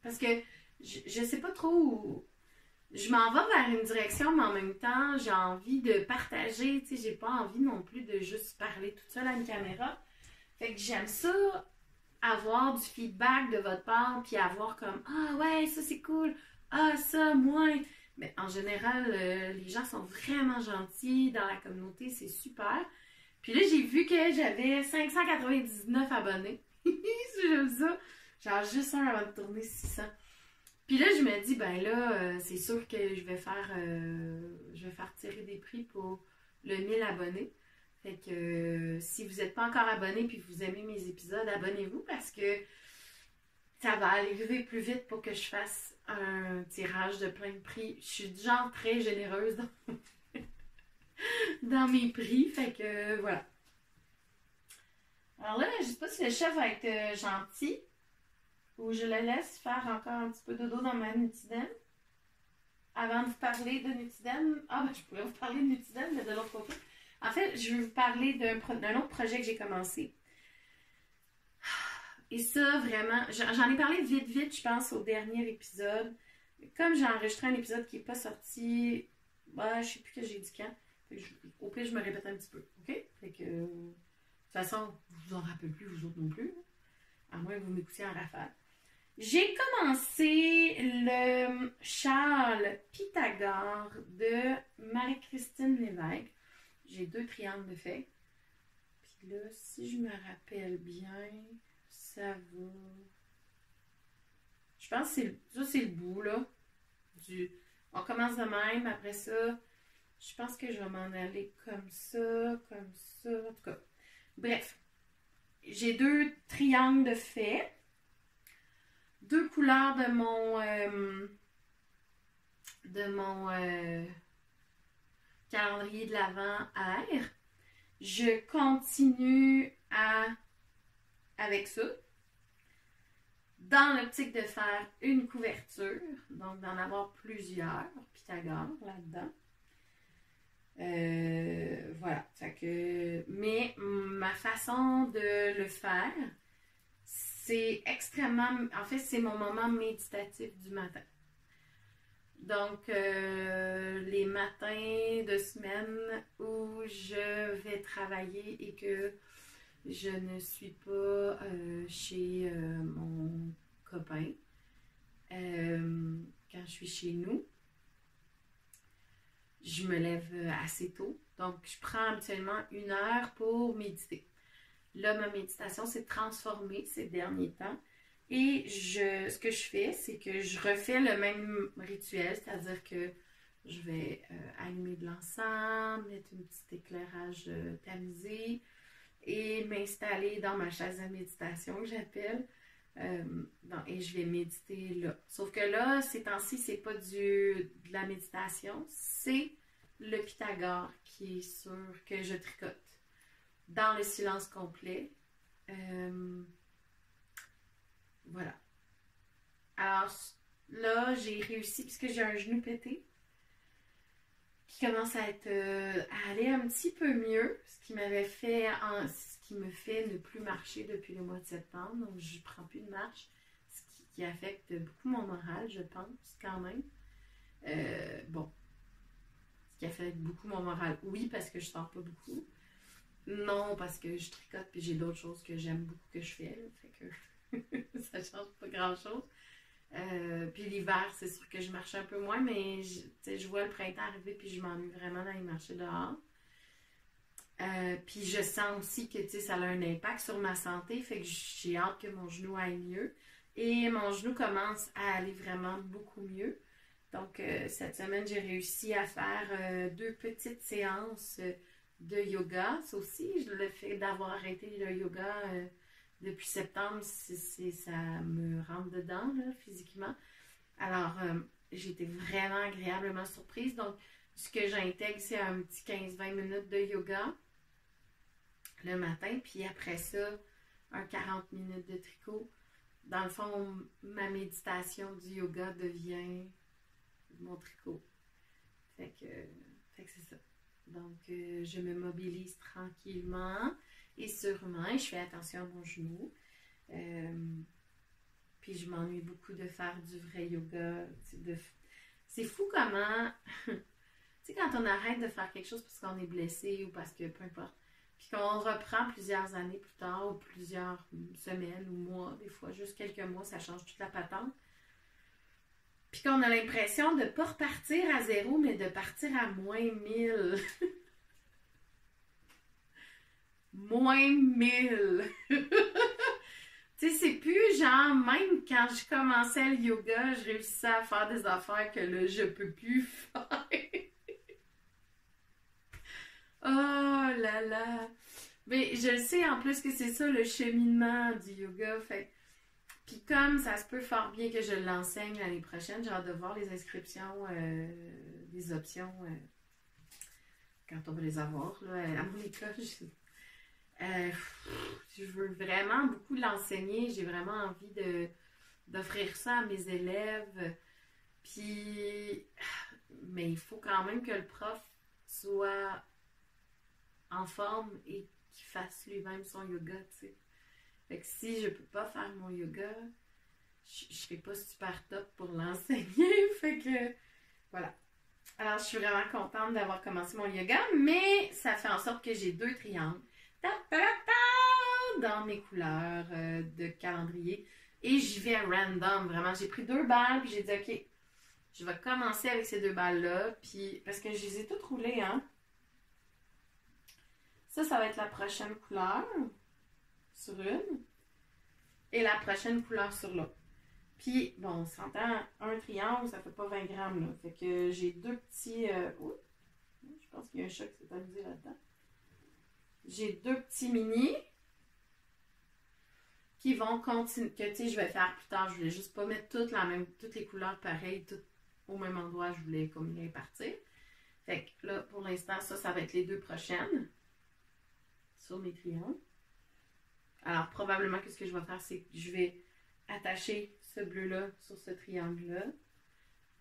parce que je ne sais pas trop où. Je m'en vais vers une direction, mais en même temps, j'ai envie de partager. Tu sais, j'ai pas envie non plus de juste parler toute seule à une caméra. Fait que j'aime ça, avoir du feedback de votre part, puis avoir comme ah ouais, ça c'est cool, ah ça, moins. Mais en général, les gens sont vraiment gentils dans la communauté, c'est super. Puis là, j'ai vu que j'avais 599 abonnés. J'aime ça. Genre juste un avant de tourner 600. Puis là, je me dis, ben là, c'est sûr que je vais faire tirer des prix pour le 1000 abonnés. Fait que si vous n'êtes pas encore abonné puis vous aimez mes épisodes, abonnez-vous parce que ça va arriver plus vite pour que je fasse un tirage de plein de prix. Je suis du genre très généreuse dans mes prix. Fait que voilà. Alors là, je sais pas si le chef va être gentil ou je le laisse faire encore un petit peu de dos dans ma Nutidem. Avant de vous parler de Nutidem, ben je pourrais vous parler de Nutidem, mais de l'autre côté. En fait, je vais vous parler d'un autre projet que j'ai commencé. Et ça, vraiment, j'en ai parlé vite, je pense, au dernier épisode. Comme j'ai enregistré un épisode qui n'est pas sorti, je sais plus que j'ai dit quand. Au pire, je me répète un petit peu, OK? Fait que, de toute façon, vous vous en rappelez plus, vous autres non plus. À moins que vous m'écoutiez en rafale. J'ai commencé le Charles Pythagore de Marie-Christine Lévesque. J'ai 2 triangles de feuilles. Puis là, si je me rappelle bien, ça va. Je pense que c'est le bout, là. On commence de même. Après ça, je pense que je vais m'en aller comme ça, comme ça. En tout cas, bref. J'ai 2 triangles de fées. 2 couleurs de mon calendrier de l'Avent R. Je continue avec ça. Dans l'optique de faire une couverture, donc d'en avoir plusieurs, Pythagore là-dedans. Voilà. Fait que, mais ma façon de le faire, c'est extrêmement... En fait, c'est mon moment méditatif du matin. Donc, les matins de semaine où je vais travailler et que je ne suis pas chez mon copain, quand je suis chez nous, je me lève assez tôt. Donc, je prends habituellement 1 heure pour méditer. Là, ma méditation s'est transformée ces derniers temps. Et ce que je fais, c'est que je refais le même rituel, c'est-à-dire que je vais allumer de l'encens, mettre un petit éclairage tamisé et m'installer dans ma chaise de méditation que j'appelle. Et je vais méditer là. Sauf que là, ces temps-ci, c'est pas de la méditation, c'est le Pythagore que je tricote dans le silence complet. Voilà. Alors là, j'ai réussi puisque j'ai un genou pété qui commence à aller un petit peu mieux, ce qui me fait ne plus marcher depuis le mois de septembre. Donc, je ne prends plus de marche, ce qui affecte beaucoup mon moral, je pense, quand même. Ce qui affecte beaucoup mon moral. Oui, parce que je sors pas beaucoup. Non, parce que je tricote puis j'ai d'autres choses que j'aime beaucoup que je fais. Là, fait que ça change pas grand-chose. Puis l'hiver, c'est sûr que je marche un peu moins, mais je vois le printemps arriver puis je m'ennuie vraiment d'aller marcher dehors. Puis je sens aussi que ça a un impact sur ma santé, fait que j'ai hâte que mon genou aille mieux. Et mon genou commence à aller vraiment beaucoup mieux. Donc, cette semaine, j'ai réussi à faire 2 petites séances de yoga. Ça aussi, le fait d'avoir arrêté le yoga depuis septembre, ça me rentre dedans, là, physiquement. Alors, j'ai été vraiment agréablement surprise. Donc, ce que j'intègre, c'est un petit 15-20 minutes de yoga le matin. Puis après ça, un 40 minutes de tricot. Dans le fond, ma méditation du yoga devient mon tricot. Fait que c'est ça. Donc, je me mobilise tranquillement et sûrement. Je fais attention à mon genou. Puis je m'ennuie beaucoup de faire du vrai yoga. C'est fou comment... tu sais, quand on arrête de faire quelque chose parce qu'on est blessé ou parce que peu importe, puis qu'on reprend plusieurs années plus tard ou plusieurs semaines ou mois, des fois juste quelques mois, ça change toute la patente. Puis qu'on a l'impression de ne pas repartir à zéro, mais de partir à -1000. -1000. Tu sais, c'est plus genre, même quand je commençais le yoga, je réussissais à faire des affaires que là, je peux plus faire. Oh là là! Mais je le sais en plus que c'est ça le cheminement du yoga. Fait. Puis comme ça se peut fort bien que je l'enseigne l'année prochaine, j'ai hâte de voir les inscriptions, les options, quand on va les avoir, là, à mon école. Je veux vraiment beaucoup l'enseigner. J'ai vraiment envie d'offrir ça à mes élèves. Puis, mais il faut quand même que le prof soit en forme et qu'il fasse lui-même son yoga, tu sais. Fait que si je peux pas faire mon yoga, je serai pas super top pour l'enseigner. Fait que, voilà. Alors, je suis vraiment contente d'avoir commencé mon yoga, mais ça fait en sorte que j'ai 2 triangles dans mes couleurs de calendrier. Et j'y vais random, vraiment. J'ai pris 2 balles, puis j'ai dit, OK, je vais commencer avec ces 2 balles-là, puis parce que je les ai toutes roulées, hein. Ça va être la prochaine couleur sur une et la prochaine couleur sur l'autre. Puis, bon, on s'entend, un triangle, ça fait pas 20 grammes, là. Fait que j'ai 2 petits... je pense qu'il y a un chat qui s'est amusé là-dedans. J'ai 2 petits mini qui vont continuer, que tu sais, je vais faire plus tard. Je voulais juste pas mettre toutes les couleurs pareilles, toutes au même endroit. Je voulais comme les répartir. Fait que là, pour l'instant, ça va être les 2 prochaines sur mes triangles. Alors, probablement que ce que je vais faire, c'est que je vais attacher ce bleu-là sur ce triangle-là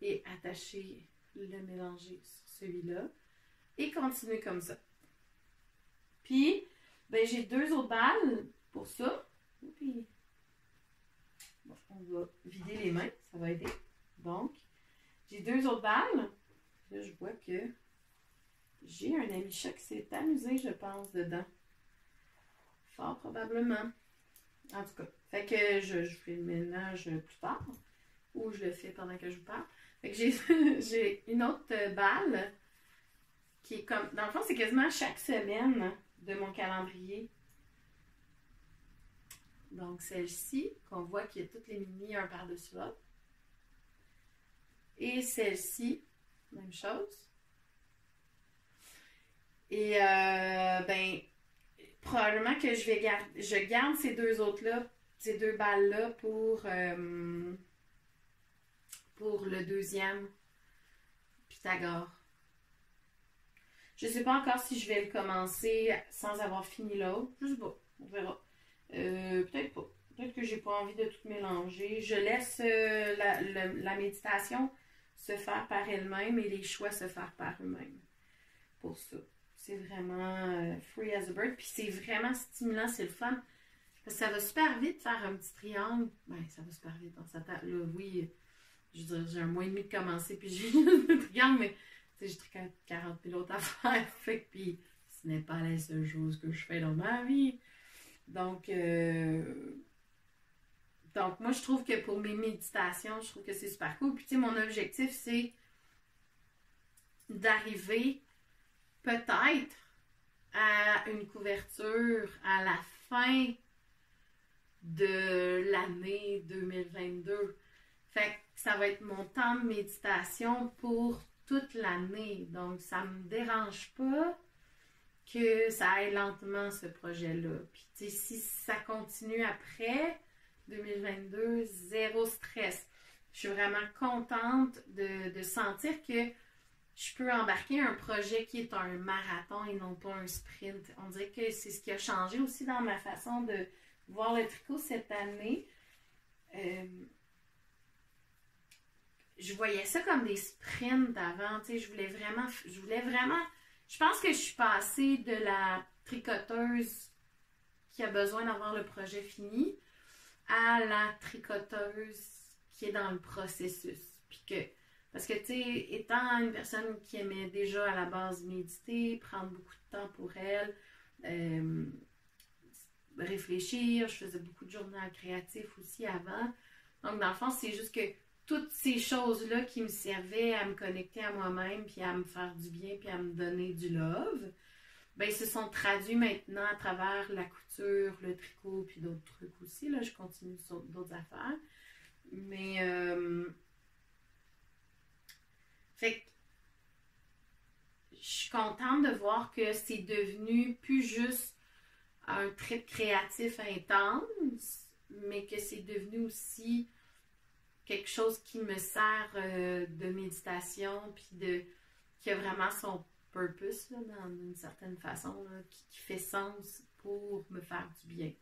et attacher le mélanger sur celui-là et continuer comme ça. Puis, ben, j'ai 2 autres balles pour ça. Puis, bon, on va vider les mains, ça va aider. Donc, j'ai 2 autres balles. Là, je vois que j'ai un ami chat qui s'est amusé, je pense, dedans. Fort probablement. En tout cas, fait que je fais le ménage plus tard. Ou je le fais pendant que je vous parle. Fait que j'ai une autre balle qui est comme... Dans le fond, c'est quasiment chaque semaine de mon calendrier. Donc, celle-ci, qu'on voit qu'il y a toutes les mini un par-dessus l'autre. Et celle-ci, même chose. Et, ben... probablement que je garde ces 2 autres-là, ces 2 balles-là pour le deuxième Pythagore. Je ne sais pas encore si je vais le commencer sans avoir fini l'autre. Je ne sais pas, on verra. Peut-être pas. Peut-être que j'ai pas envie de tout mélanger. Je laisse la méditation se faire par elle-même et les choix se faire par eux-mêmes. Pour ça. C'est vraiment free as a bird. Puis c'est vraiment stimulant, c'est le fun. Parce que ça va super vite faire un petit triangle. Ben, ça va super vite. On s'attend. Là, oui, je veux dire, j'ai 1 mois et demi de commencer, puis j'ai un triangle, mais tu sais, j'ai trié 40 000 autres affaires. Fait que, puis ce n'est pas la seule chose que je fais dans ma vie. Donc, moi, je trouve que pour mes méditations, je trouve que c'est super cool. Puis, tu sais, mon objectif, c'est d'arriver peut-être à une couverture à la fin de l'année 2022. Fait que ça va être mon temps de méditation pour toute l'année. Donc, ça me dérange pas que ça aille lentement, ce projet-là. Puis, tu sais, si ça continue après 2022, zéro stress. Je suis vraiment contente de sentir que je peux embarquer un projet qui est un marathon et non pas un sprint. On dirait que c'est ce qui a changé aussi dans ma façon de voir le tricot cette année. Je voyais ça comme des sprints avant. Tu sais, je voulais vraiment. Je pense que je suis passée de la tricoteuse qui a besoin d'avoir le projet fini à la tricoteuse qui est dans le processus. Puis que, parce que, tu sais, étant une personne qui aimait déjà à la base méditer, prendre beaucoup de temps pour elle, réfléchir, je faisais beaucoup de journal créatif aussi avant. Donc, dans le fond, c'est juste que toutes ces choses-là qui me servaient à me connecter à moi-même, puis à me faire du bien, puis à me donner du love, ben, se sont traduits maintenant à travers la couture, le tricot, puis d'autres trucs aussi. Là, je continue sur d'autres affaires. Mais, fait que, je suis contente de voir que c'est devenu plus juste un trip créatif intense, mais que c'est devenu aussi quelque chose qui me sert de méditation, puis qui a vraiment son purpose, là, d'une certaine façon, là, qui fait sens pour me faire du bien.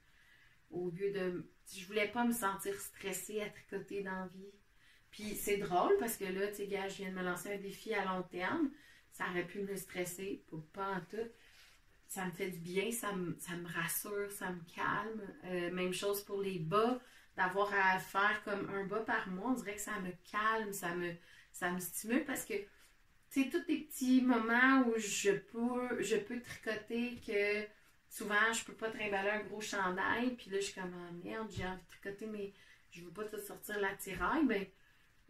Au lieu de... Je voulais pas me sentir stressée à tricoter dans la vie. Puis c'est drôle parce que là, tu sais, gars, je viens de me lancer un défi à long terme. Ça aurait pu me stresser, pas en tout. Ça me fait du bien, ça me rassure, ça me calme. Même chose pour les bas. D'avoir à faire comme un bas par mois, on dirait que ça me calme, ça me stimule parce que, tu sais, tous les petits moments où je peux tricoter que souvent, je peux pas trimballer un gros chandail, puis là, je suis comme, ah, merde, j'ai envie de tricoter, mais je veux pas te sortir la tiraille, ben,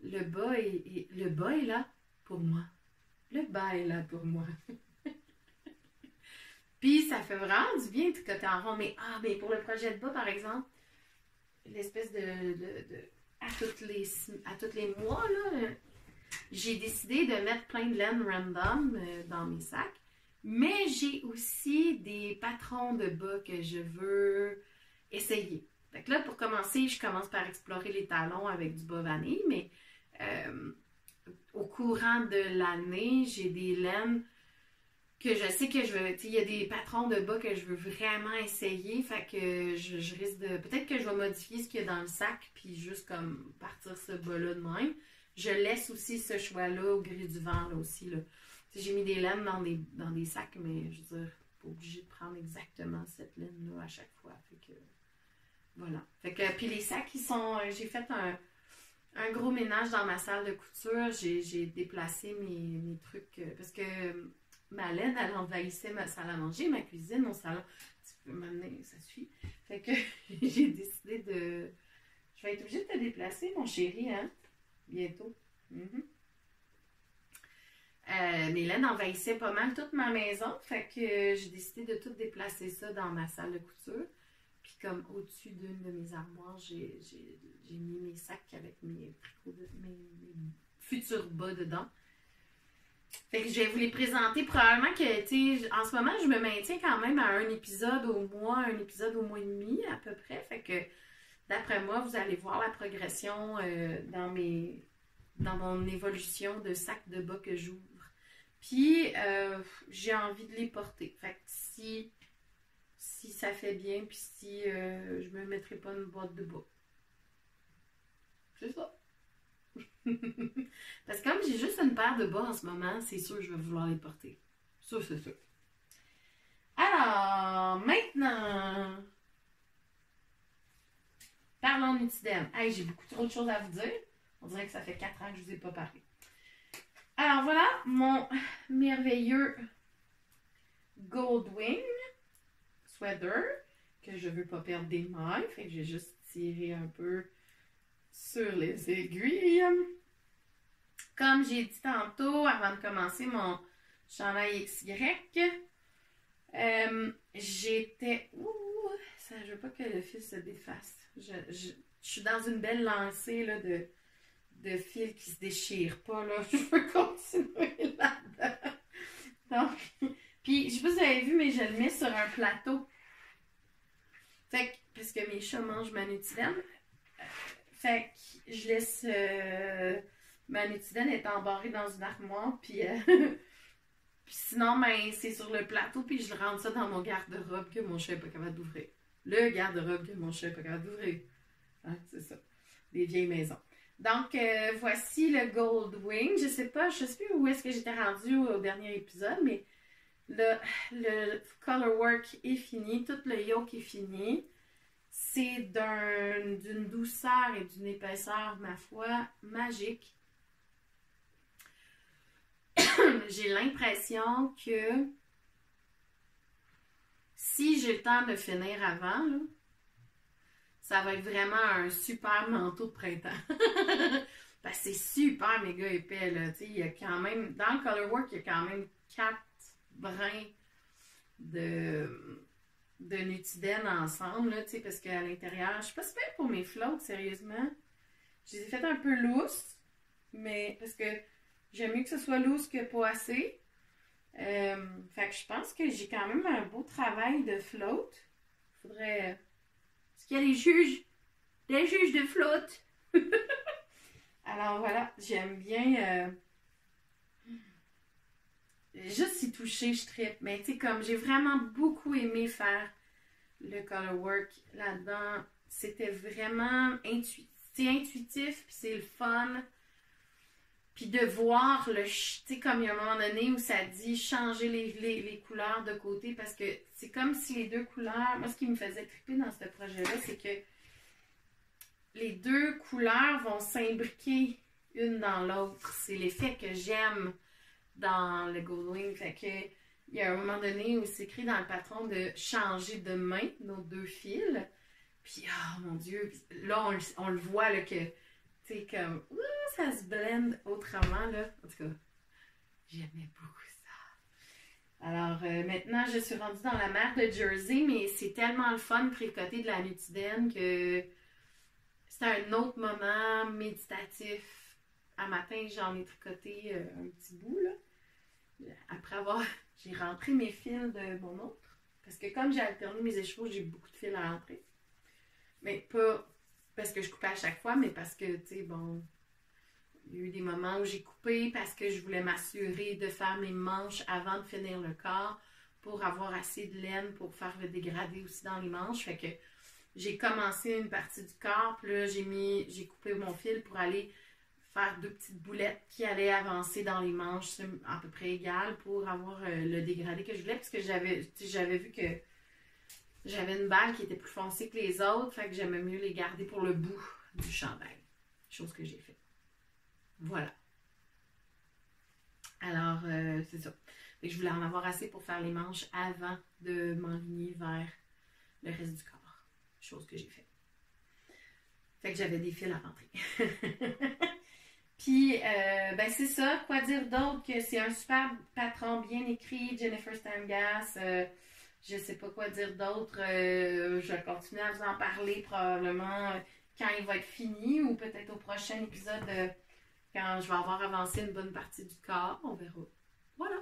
le bas est là pour moi. Le bas est là pour moi. Puis, ça fait vraiment du bien de tricoter en rond, mais pour le projet de bas, par exemple, l'espèce à tous les mois, là, j'ai décidé de mettre plein de laine random dans mes sacs. Mais j'ai aussi des patrons de bas que je veux essayer. Fait que là, pour commencer, je commence par explorer les talons avec du bas vanille, mais au courant de l'année, j'ai des laines que je sais que je veux, il y a des patrons de bas que je veux vraiment essayer, fait que je risque de, peut-être que je vais modifier ce qu'il y a dans le sac, puis juste comme partir ce bas-là de même. Je laisse aussi ce choix-là au gré du vent, là aussi, là. J'ai mis des laines dans des sacs, mais je veux dire, pas obligé de prendre exactement cette laine-là à chaque fois, fait que, voilà. Fait que, puis les sacs, j'ai fait un gros ménage dans ma salle de couture, j'ai déplacé mes trucs, parce que ma laine, elle envahissait ma salle à manger, ma cuisine, mon salon. Tu peux m'amener, ça suffit. Fait que j'ai décidé de... Je vais être obligée de te déplacer, mon chéri, hein? Bientôt. Mes laines envahissaient pas mal toute ma maison. Fait que j'ai décidé de tout déplacer ça dans ma salle de couture. Puis comme au-dessus d'une de mes armoires, j'ai mis mes sacs avec mes futurs bas dedans. Fait que je vais vous les présenter. Probablement que, tu sais, en ce moment, je me maintiens quand même à un épisode au mois et demi à peu près. Fait que, d'après moi, vous allez voir la progression dans mon évolution de sac de bas que j'ouvre. Puis, j'ai envie de les porter. Fait que si ça fait bien, puis si je me mettrai pas une boîte de bas. C'est ça. Parce que comme j'ai juste une paire de bas en ce moment, c'est sûr que je vais vouloir les porter. Ça, c'est sûr. Alors, maintenant, parlons Nutidem. Hey, j'ai beaucoup trop de choses à vous dire. On dirait que ça fait 4 ans que je vous ai pas parlé. Alors voilà, mon merveilleux Goldwing sweater que je veux pas perdre des mailles. Fait que j'ai juste tiré un peu sur les aiguilles. Comme j'ai dit tantôt, avant de commencer mon chandail XY, j'étais... Ouh, je veux pas que le fil se déface. Je suis dans une belle lancée là, de fil qui se déchire pas, là. Je veux continuer là-dedans. Donc, puis, je sais pas si vous avez vu, mais je le mets sur un plateau. Fait que, parce que mes chats mangent ma Nutiden, fait que je laisse ma Nutiden est embarrée dans une armoire, puis, puis sinon, ben, c'est sur le plateau, puis je rentre ça dans mon garde-robe que mon chat n'est pas capable d'ouvrir. Le garde-robe que mon chat n'est pas capable d'ouvrir. Hein, c'est ça. Des vieilles maisons. Donc, voici le Goldwing. Je sais plus où est-ce que j'étais rendue au dernier épisode, mais le color work est fini. Tout le yoke est fini. C'est d'une douceur et d'une épaisseur, ma foi, magique. J'ai l'impression que si j'ai le temps de finir avant, là, ça va être vraiment un super manteau de printemps. Ben, c'est super méga épais, là. Il y a quand même, dans le colorwork, il y a quand même 4 brins de Nutiden ensemble, là, parce qu'à l'intérieur, je suis pas super pour mes flottes, sérieusement. Je les ai faites un peu lousses, mais parce que j'aime mieux que ce soit loose que pas assez. Fait que je pense que j'ai quand même un beau travail de float. Faudrait... Est-ce qu'il y a des juges de flotte? Alors voilà, j'aime bien... Juste y toucher, je trippe. Mais tu sais, comme j'ai vraiment beaucoup aimé faire le color work là-dedans, c'était vraiment intuitif, puis c'est le fun. Puis de voir tu sais, comme il y a un moment donné où ça dit changer les couleurs de côté, parce que c'est comme si les deux couleurs, moi ce qui me faisait triper dans ce projet-là, c'est que les deux couleurs vont s'imbriquer une dans l'autre. C'est l'effet que j'aime dans le Goldwing. Fait que il y a un moment donné où c'est écrit dans le patron de changer de main nos deux fils. Puis, oh mon Dieu, là on le voit là, que, tu sais, comme, ça se blende autrement, là. En tout cas, j'aimais beaucoup ça. Alors, maintenant, je suis rendue dans la mer de Jersey, mais c'est tellement le fun de tricoter de la Nutiden que c'est un autre moment méditatif. À matin, j'en ai tricoté un petit bout, là. Après avoir... J'ai rentré mes fils de mon autre. Parce que comme j'ai alterné mes écheveaux, j'ai beaucoup de fils à rentrer. Mais pas parce que je coupais à chaque fois, mais parce que, tu sais, bon... Il y a eu des moments où j'ai coupé parce que je voulais m'assurer de faire mes manches avant de finir le corps pour avoir assez de laine pour faire le dégradé aussi dans les manches. Fait que j'ai commencé une partie du corps, puis là, j'ai coupé mon fil pour aller faire 2 petites boulettes qui allaient avancer dans les manches à peu près égales pour avoir le dégradé que je voulais, parce que j'avais vu que j'avais une balle qui était plus foncée que les autres, fait que j'aimais mieux les garder pour le bout du chandail. Chose que j'ai fait. Voilà. Alors, c'est ça. Fait que je voulais en avoir assez pour faire les manches avant de m'enligner vers le reste du corps. Chose que j'ai fait. Fait que j'avais des fils à rentrer. Puis, ben c'est ça. Quoi dire d'autre que c'est un super patron bien écrit, Jennifer Stangas. Je sais pas quoi dire d'autre. Je vais continuer à vous en parler probablement quand il va être fini ou peut-être au prochain épisode quand je vais avoir avancé une bonne partie du corps. On verra. Voilà.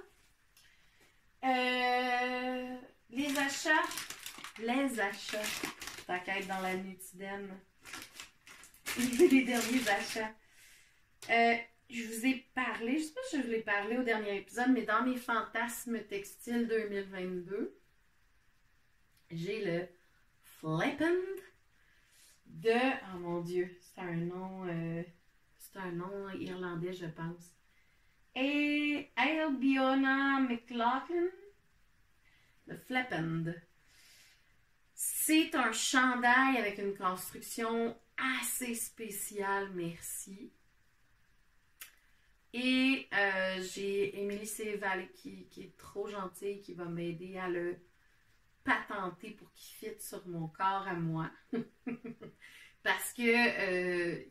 Les achats. Tant qu'à être dans la Nutiden. Les derniers achats. Je vous ai parlé, je sais pas si je vous l'ai parlé au dernier épisode, mais dans mes fantasmes textiles 2022, j'ai le Flippend de... Oh mon Dieu, c'est un nom irlandais, je pense. Et Albiona McLaughlin, le Flippend. C'est un chandail avec une construction assez spéciale, merci. Et j'ai Émilie Séval qui est trop gentille, qui va m'aider à le patenter pour qu'il fitte sur mon corps à moi. Parce que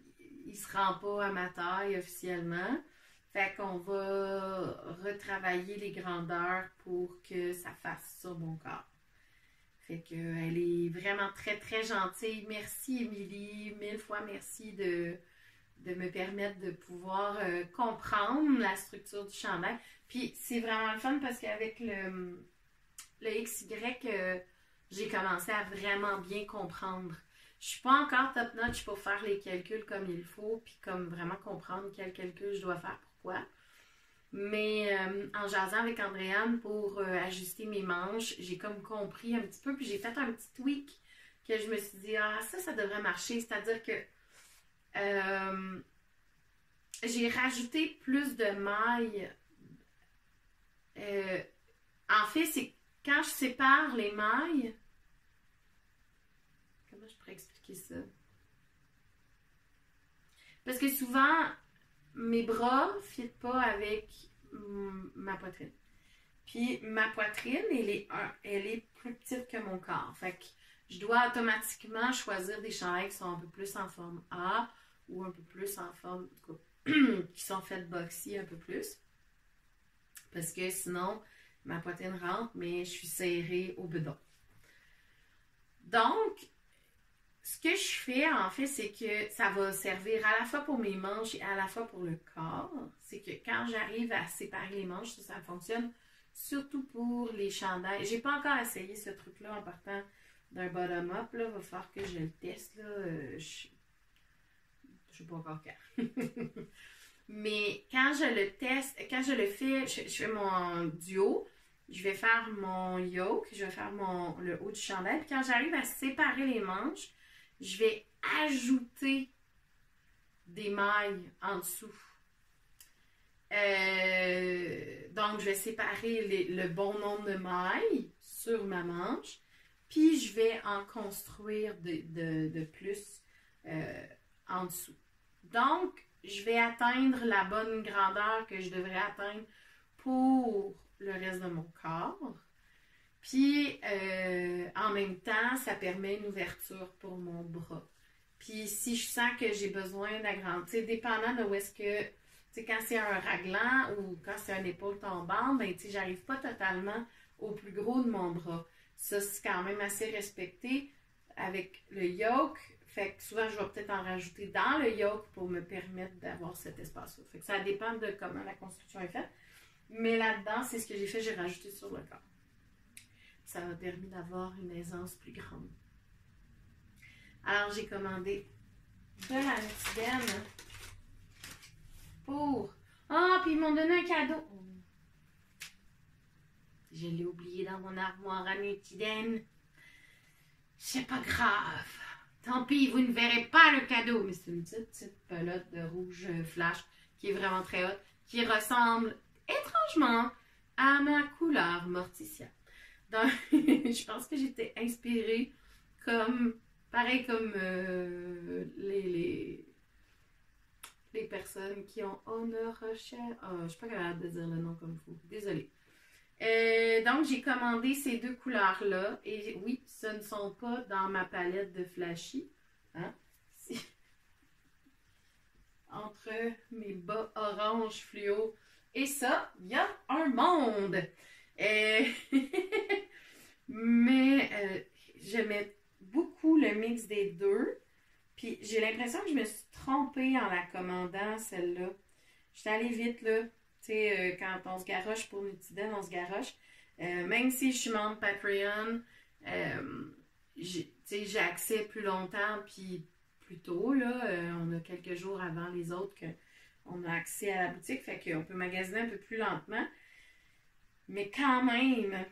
il se rend pas à ma taille officiellement. Fait qu'on va retravailler les grandeurs pour que ça fasse sur mon corps. Fait que elle est vraiment très très gentille. Merci Émilie, 1000 fois merci de de me permettre de pouvoir comprendre la structure du chandail. Puis c'est vraiment le fun parce qu'avec le XY, j'ai commencé à vraiment bien comprendre. Je suis pas encore top notch pour faire les calculs comme il faut, puis comme vraiment comprendre quel calcul je dois faire, pourquoi. Mais en jasant avec Andréane pour ajuster mes manches, j'ai comme compris un petit peu, puis j'ai fait un petit tweak que je me suis dit, ah, ça devrait marcher. C'est-à-dire que j'ai rajouté plus de mailles. En fait, c'est quand je sépare les mailles. Comment je pourrais expliquer ça? Parce que souvent, mes bras ne fitent pas avec ma poitrine. Puis ma poitrine, elle est plus petite que mon corps. Fait que je dois automatiquement choisir des chandails qui sont un peu plus en forme A ou un peu plus en forme, en tout cas, qui sont faites boxy un peu plus. Parce que sinon, ma poitrine rentre, mais je suis serrée au bedon. Donc, ce que je fais, en fait, c'est que ça va servir à la fois pour mes manches et à la fois pour le corps. C'est que quand j'arrive à séparer les manches, ça fonctionne surtout pour les chandails. J'ai pas encore essayé ce truc-là en partant d'un bottom-up. Il va falloir que je le teste. Là. Je sais pas encore quand. Mais quand je le teste, quand je le fais, je fais mon duo, je vais faire mon yoke, je vais faire le haut du chandail. Puis quand j'arrive à séparer les manches, je vais ajouter des mailles en dessous. Donc, je vais séparer le bon nombre de mailles sur ma manche. Puis, je vais en construire de plus en dessous. Donc, je vais atteindre la bonne grandeur que je devrais atteindre pour le reste de mon corps. Puis, en même temps, ça permet une ouverture pour mon bras. Puis, si je sens que j'ai besoin d'agrandir, tu sais, dépendant de où est-ce que, tu sais, quand c'est un raglan ou quand c'est une épaule tombante, ben, tu sais, j'arrive pas totalement au plus gros de mon bras. Ça, c'est quand même assez respecté avec le yoke. Fait que souvent, je vais peut-être en rajouter dans le yoke pour me permettre d'avoir cet espace-là. Fait que ça dépend de comment la construction est faite. Mais là-dedans, c'est ce que j'ai fait, j'ai rajouté sur le corps. Ça m'a permis d'avoir une aisance plus grande. Alors, j'ai commandé de la Nutiden pour... Ah, puis ils m'ont donné un cadeau. Je l'ai oublié dans mon armoire à Nutiden. C'est pas grave. Tant pis, vous ne verrez pas le cadeau. Mais c'est une petite pelote de rouge flash qui est vraiment très haute, qui ressemble étrangement à ma couleur Morticia. Donc, je pense que j'étais inspirée pareil comme les personnes qui ont Honor Rochelle. Oh, je ne suis pas capable de dire le nom comme il faut. Désolée. Donc, j'ai commandé ces deux couleurs-là. Et oui, ce ne sont pas dans ma palette de Flashy. Hein? Entre mes bas orange fluo et ça, il y a un monde. Mais j'aimais beaucoup le mix des deux. Puis j'ai l'impression que je me suis trompée en la commandant, celle-là. J'étais allée vite, là. Tu sais, quand on se garoche pour Nutiden, on se garoche. Même si je suis membre Patreon, j'ai accès plus longtemps, puis plus tôt, là. On a quelques jours avant les autres qu'on a accès à la boutique. Fait qu'on peut magasiner un peu plus lentement. Mais quand même...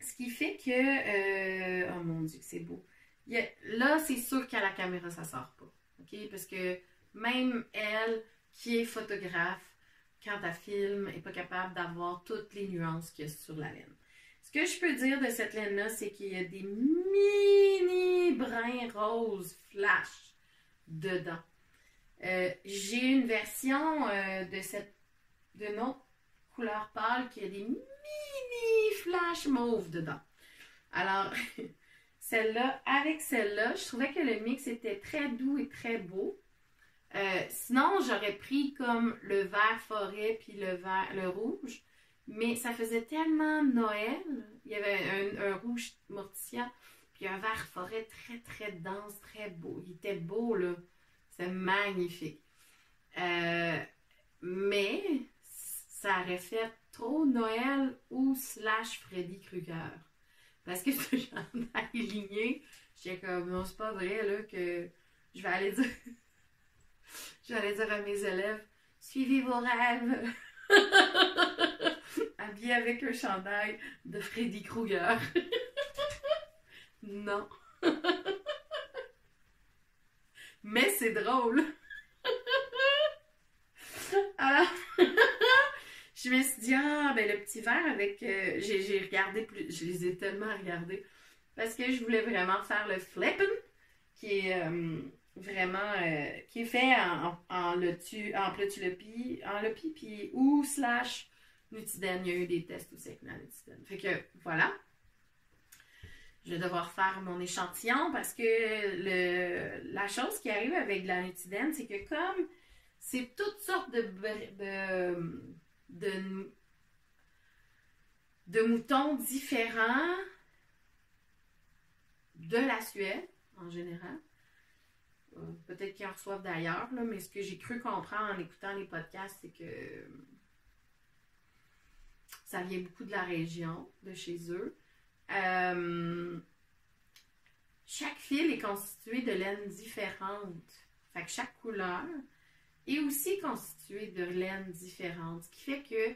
Ce qui fait que... oh mon Dieu, que c'est beau. Là, c'est sûr qu'à la caméra, ça sort pas. OK? Parce que même elle, qui est photographe, quand elle filme, n'est pas capable d'avoir toutes les nuances qu'il y a sur la laine. Ce que je peux dire de cette laine-là, c'est qu'il y a des mini brins roses flash dedans. J'ai une version de notre couleur pâle qui a des mini flash mauve dedans. Alors, celle-là, avec celle-là, je trouvais que le mix était très doux et très beau. Sinon, j'aurais pris comme le vert forêt puis le rouge, mais ça faisait tellement Noël. Il y avait un rouge morticia puis un vert forêt très très dense, très beau. Il était beau là. C'est magnifique. Mais ça aurait fait trop Noël ou slash Freddy Krueger. Parce que ce chandail ligné, j'étais comme, non, c'est pas vrai, là, que je vais aller dire, je vais aller dire à mes élèves, suivez vos rêves. Habillé avec un chandail de Freddy Krueger. Non. Mais c'est drôle. Alors, je me suis dit, ah, ben le petit verre avec... j'ai regardé plus... Je les ai tellement regardés. Parce que je voulais vraiment faire le flippen, qui est vraiment... qui est fait en Plutulopie, puis ou slash Nutiden. Il y a eu des tests aussi avec la Nutiden. Fait que, voilà. Je vais devoir faire mon échantillon parce que la chose qui arrive avec la Nutiden, c'est que comme c'est toutes sortes de moutons différents de la Suède, en général. Peut-être qu'ils en reçoivent d'ailleurs, là, mais ce que j'ai cru comprendre en écoutant les podcasts, c'est que ça vient beaucoup de la région, de chez eux. Chaque fil est constitué de laine différente. Fait que chaque couleur est aussi constituée de laine différente. Ce qui fait que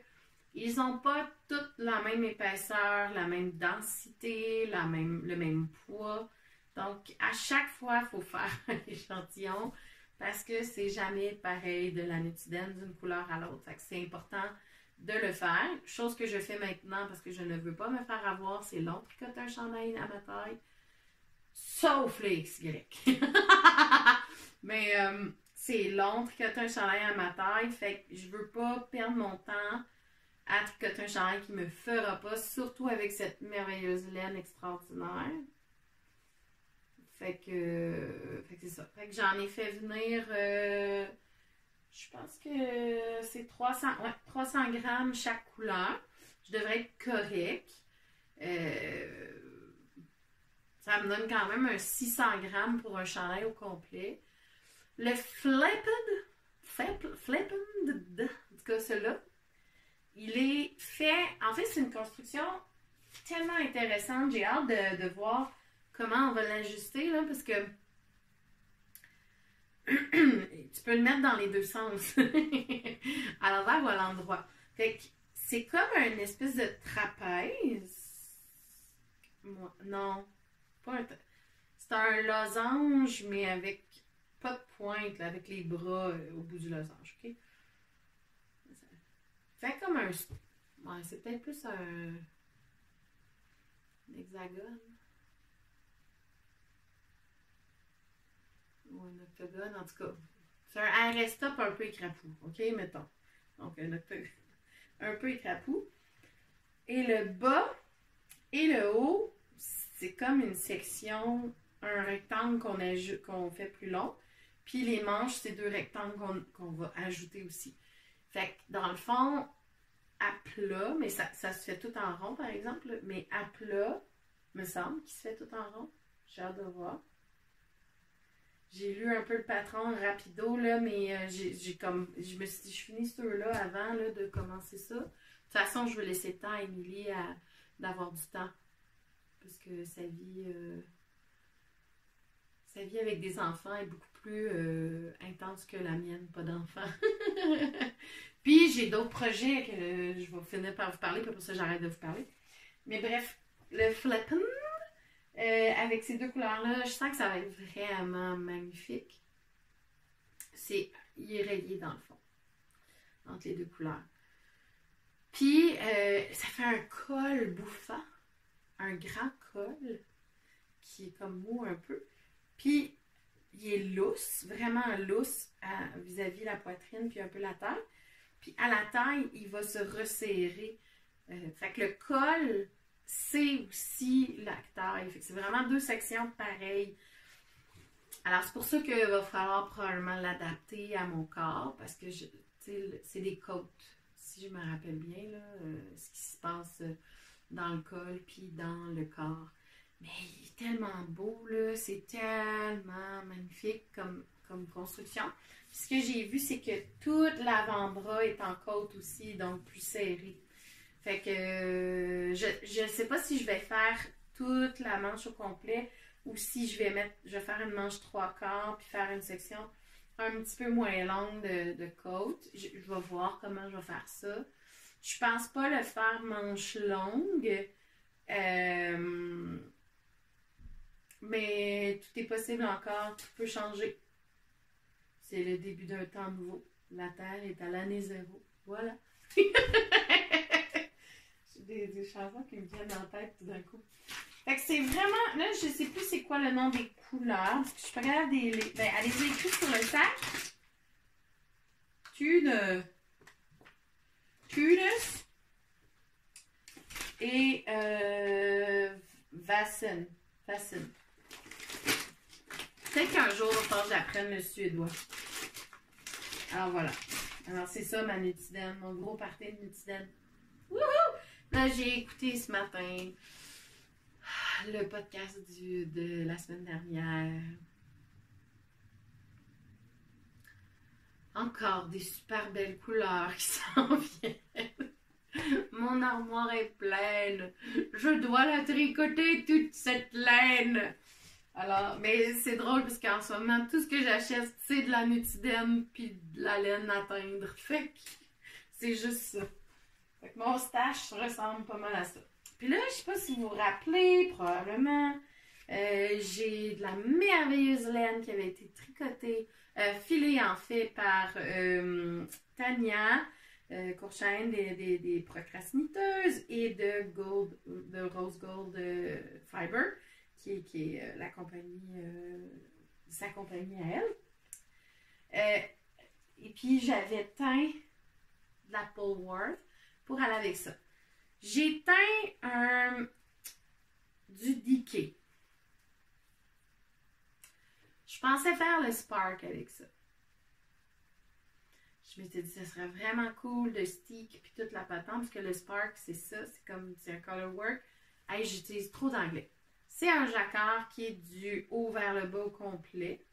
ils n'ont pas toutes la même épaisseur, la même densité, le même poids. Donc, à chaque fois, il faut faire un échantillon parce que c'est jamais pareil de la Nutiden d'une couleur à l'autre. Fait que c'est important de le faire. Chose que je fais maintenant parce que je ne veux pas me faire avoir, c'est long tricoter un chandail à ma taille. Sauf les XY. Mais c'est long tricoter un chandail à ma taille. Fait que je veux pas perdre mon temps à tricoter un chandail qui me fera pas, surtout avec cette merveilleuse laine extraordinaire. Fait que c'est ça. Fait que j'en ai fait venir, je pense que c'est 300 grammes chaque couleur. Je devrais être correct. Ça me donne quand même un 600 grammes pour un chandail au complet. Le flippen, en tout cas celui-là, il est fait, en fait c'est une construction tellement intéressante. J'ai hâte de voir comment on va l'ajuster, là, parce que tu peux le mettre dans les deux sens, à l'envers ou à l'endroit. Fait que c'est comme une espèce de trapèze. Non, pas un... C'est un losange, mais avec pas de pointe, là, avec les bras au bout du losange, ok? Ça fait comme un... Ouais, c'est peut-être plus un hexagone. Ou un octogone, en tout cas. C'est un RS-top un peu écrapou, ok, mettons. Donc, un octogone un peu écrapou. Et le bas et le haut, c'est comme une section, un rectangle qu'on fait plus long. Puis les manches, c'est deux rectangles qu'on va ajouter aussi. Fait que dans le fond, à plat, mais ça se fait tout en rond, par exemple, mais à plat, me semble qu'il se fait tout en rond. J'ai hâte de voir. J'ai lu un peu le patron rapido, là, mais j'ai comme. Je me suis dit, je finis ceux-là avant là, de commencer ça. De toute façon, je vais laisser le temps à Émilie d'avoir du temps. Parce que sa vie avec des enfants est beaucoup plus intense que la mienne, pas d'enfants. Puis j'ai d'autres projets que je vais finir par vous parler, puis pour ça j'arrête de vous parler. Mais bref, le flippen, avec ces deux couleurs-là, je sens que ça va être vraiment magnifique. Il est rayé dans le fond, entre les deux couleurs. Puis, ça fait un col bouffant, un grand col, qui est comme mou un peu. Puis, il est lousse, vraiment lousse vis-à-vis la poitrine, puis un peu la taille. Puis, à la taille, il va se resserrer. Fait que le col, c'est aussi la taille. Fait que c'est vraiment deux sections pareilles. Alors, c'est pour ça qu'il va falloir probablement l'adapter à mon corps, parce que c'est des côtes. Si je me rappelle bien, là, ce qui se passe dans le col puis dans le corps. Mais il est tellement beau, là. C'est tellement magnifique comme construction. Puis ce que j'ai vu, c'est que tout l'avant-bras est en côte aussi, donc plus serré. Fait que je sais pas si je vais faire toute la manche au complet ou si je vais faire une manche 3/4 puis faire une section un petit peu moins longue de côte. Je vais voir comment je vais faire ça. Je pense pas le faire manche longue. Mais tout est possible encore, tout peut changer. C'est le début d'un temps nouveau. La Terre est à l'année zéro. Voilà. J'ai des chansons qui me viennent en tête tout d'un coup. Fait que c'est vraiment. Là, je sais plus c'est quoi le nom des couleurs. Parce que je suis pas capable de les. Ben, allez-y écrire sur le sac. Tudus. Et Vassen. Peut-être qu'un jour, il va que j'apprenne le suédois. Alors voilà. Alors c'est ça ma nutidène, mon gros party de nutidène. Wouhou! Là, j'ai écouté ce matin le podcast de la semaine dernière. Encore des super belles couleurs qui s'en viennent. Mon armoire est pleine. Je dois la tricoter, toute cette laine. Alors, mais c'est drôle parce qu'en ce moment, tout ce que j'achète, c'est de la nutidène puis de la laine à teindre. Fait que c'est juste ça. Fait que mon stash ressemble pas mal à ça. Puis là, je sais pas si vous vous rappelez, probablement, j'ai de la merveilleuse laine qui avait été tricotée, filée en fait par Tania Courchaine des procrastiniteuses et de Rose Gold Fiber, qui est la compagnie, sa compagnie à elle. Et puis j'avais teint de la Polworth pour aller avec ça. J'ai teint du Decay. Je pensais faire le Spark avec ça. Je m'étais dit, ça serait vraiment cool de stick puis toute la patente, parce que le Spark, c'est ça, c'est un color work. Hey, j'utilise trop d'anglais. C'est un jacquard qui est du haut vers le bas au complet.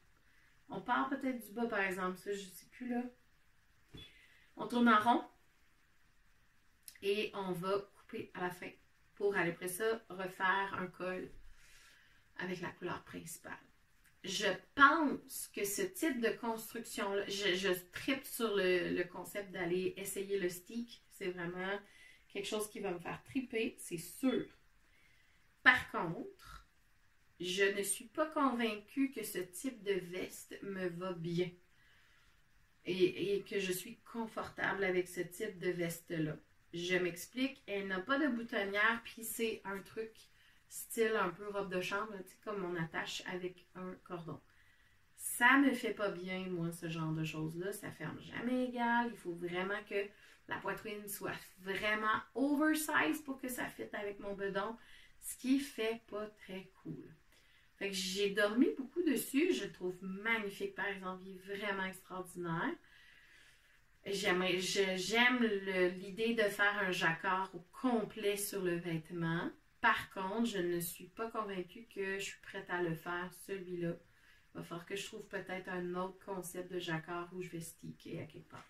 On part peut-être du bas, par exemple, ça, je ne sais plus là. On tourne en rond et on va couper à la fin pour, après ça, refaire un col avec la couleur principale. Je pense que ce type de construction-là, je tripe sur le concept d'aller essayer le stick. C'est vraiment quelque chose qui va me faire triper, c'est sûr. Par contre, je ne suis pas convaincue que ce type de veste me va bien. Et que je suis confortable avec ce type de veste-là. Je m'explique, elle n'a pas de boutonnière, puis c'est un truc style un peu robe de chambre, tu sais, comme on attache avec un cordon. Ça ne fait pas bien, moi, ce genre de choses-là. Ça ferme jamais égal. Il faut vraiment que la poitrine soit vraiment oversize pour que ça fitte avec mon bedon, ce qui fait pas très cool. Fait que j'ai dormi beaucoup dessus. Je le trouve magnifique, par exemple. Il est vraiment extraordinaire. J'aime l'idée de faire un jacquard au complet sur le vêtement. Par contre, je ne suis pas convaincue que je suis prête à le faire, celui-là. Il va falloir que je trouve peut-être un autre concept de jacquard où je vais sticker à quelque part.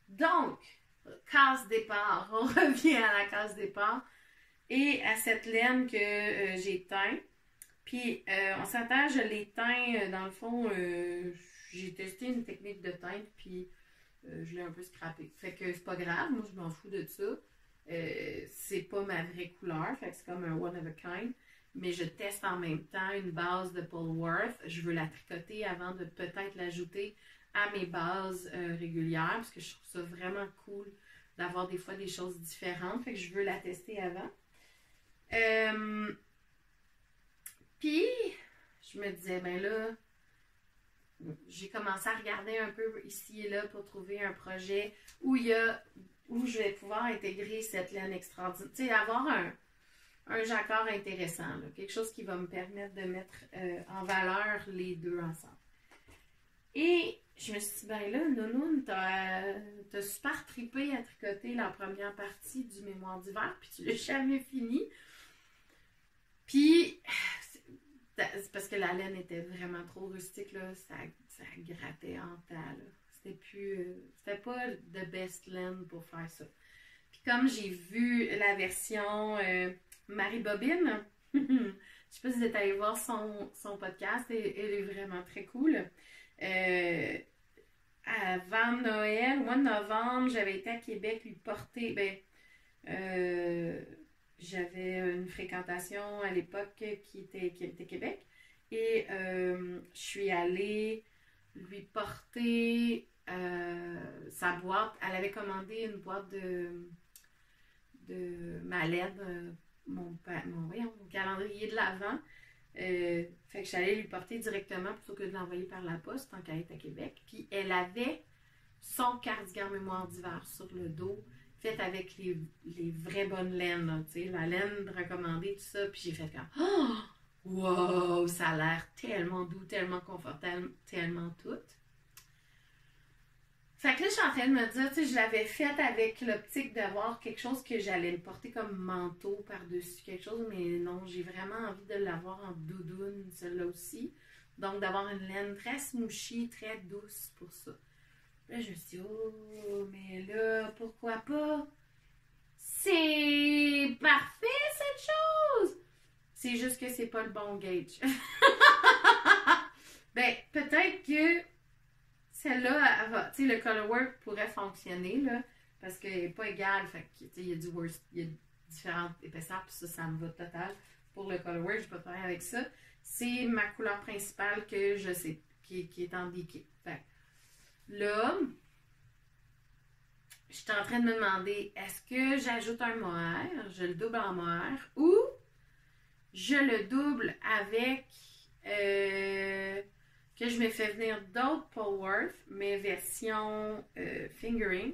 Donc, case départ. On revient à la case départ et à cette laine que j'ai teint. Puis, on s'attend, je l'ai teint, dans le fond, j'ai testé une technique de teinte, puis je l'ai un peu scrappé. Fait que c'est pas grave, moi je m'en fous de ça. C'est pas ma vraie couleur, fait que c'est comme un one of a kind, mais je teste en même temps une base de Polworth. Je veux la tricoter avant de peut-être l'ajouter à mes bases régulières, parce que je trouve ça vraiment cool d'avoir des fois des choses différentes, fait que je veux la tester avant. Puis, je me disais, ben là, j'ai commencé à regarder un peu ici et là pour trouver un projet où je vais pouvoir intégrer cette laine extraordinaire. Tu sais, avoir un jacquard intéressant, là, quelque chose qui va me permettre de mettre en valeur les deux ensemble. Et je me suis dit, ben là, Nounoune, t'as super trippé à tricoter la première partie du mémoire d'hiver, puis tu l'as jamais fini. Puis, c'est parce que la laine était vraiment trop rustique, là. Ça grattait en tas, là. C'était pas the best laine pour faire ça. Puis comme j'ai vu la version Marie Bobine, je sais pas si vous êtes allé voir son podcast, elle est vraiment très cool. Avant Noël, au mois de novembre, j'avais été à Québec lui porter, j'avais une fréquentation à l'époque qui était Québec et je suis allée lui porter sa boîte. Elle avait commandé une boîte de ma lettre, mon calendrier de l'Avent. Fait que j'allais lui porter directement plutôt que de l'envoyer par la poste tant qu'elle est à Québec. Puis elle avait son cardigan mémoire d'hiver sur le dos, fait avec les vraies bonnes laines, tu sais, la laine recommandée, tout ça. Puis j'ai fait comme oh! Wow! Ça a l'air tellement doux, tellement confortable, tellement tout. Fait que là, je suis en train de me dire, tu sais, je l'avais faite avec l'optique d'avoir quelque chose que j'allais le porter comme manteau par-dessus quelque chose, mais non, j'ai vraiment envie de l'avoir en doudoune, celle-là aussi. Donc, d'avoir une laine très smoochy, très douce pour ça. Là, je me suis dit, oh, mais là, pourquoi pas? C'est parfait, cette chose! C'est juste que c'est pas le bon gauge. Ben, peut-être que celle-là, tu sais, le colorwork pourrait fonctionner, là, parce qu'elle n'est pas égale. Fait que, tu sais, il y a il y a différentes épaisseurs, puis ça me va total. Pour le colorwork, je ne peux pas travailler avec ça. C'est ma couleur principale que je sais, qui est en déqué. Fait là, je suis en train de me demander, est-ce que j'ajoute un mohair, je le double en mohair, ou je le double avec... que je me fais venir d'autres Polworth, mais version fingering,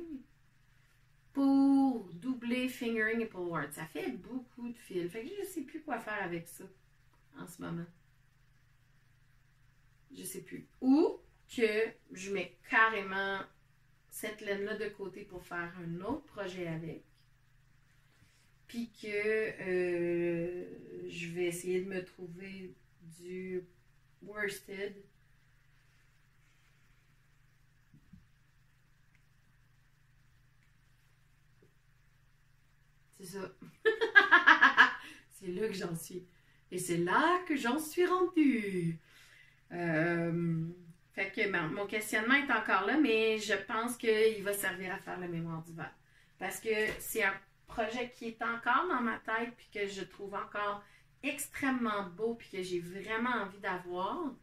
pour doubler fingering et Polworth. Ça fait beaucoup de fils. Fait que je ne sais plus quoi faire avec ça en ce moment. Je sais plus. Ou que je mets carrément cette laine-là de côté pour faire un autre projet avec. Puis que je vais essayer de me trouver du worsted. C'est ça. C'est là que j'en suis. Et c'est là que j'en suis rendue. Fait que mon questionnement est encore là, mais je pense qu'il va servir à faire le mémoire d'hiver. Parce que c'est un projet qui est encore dans ma tête, puis que je trouve encore extrêmement beau, puis que j'ai vraiment envie d'avoir.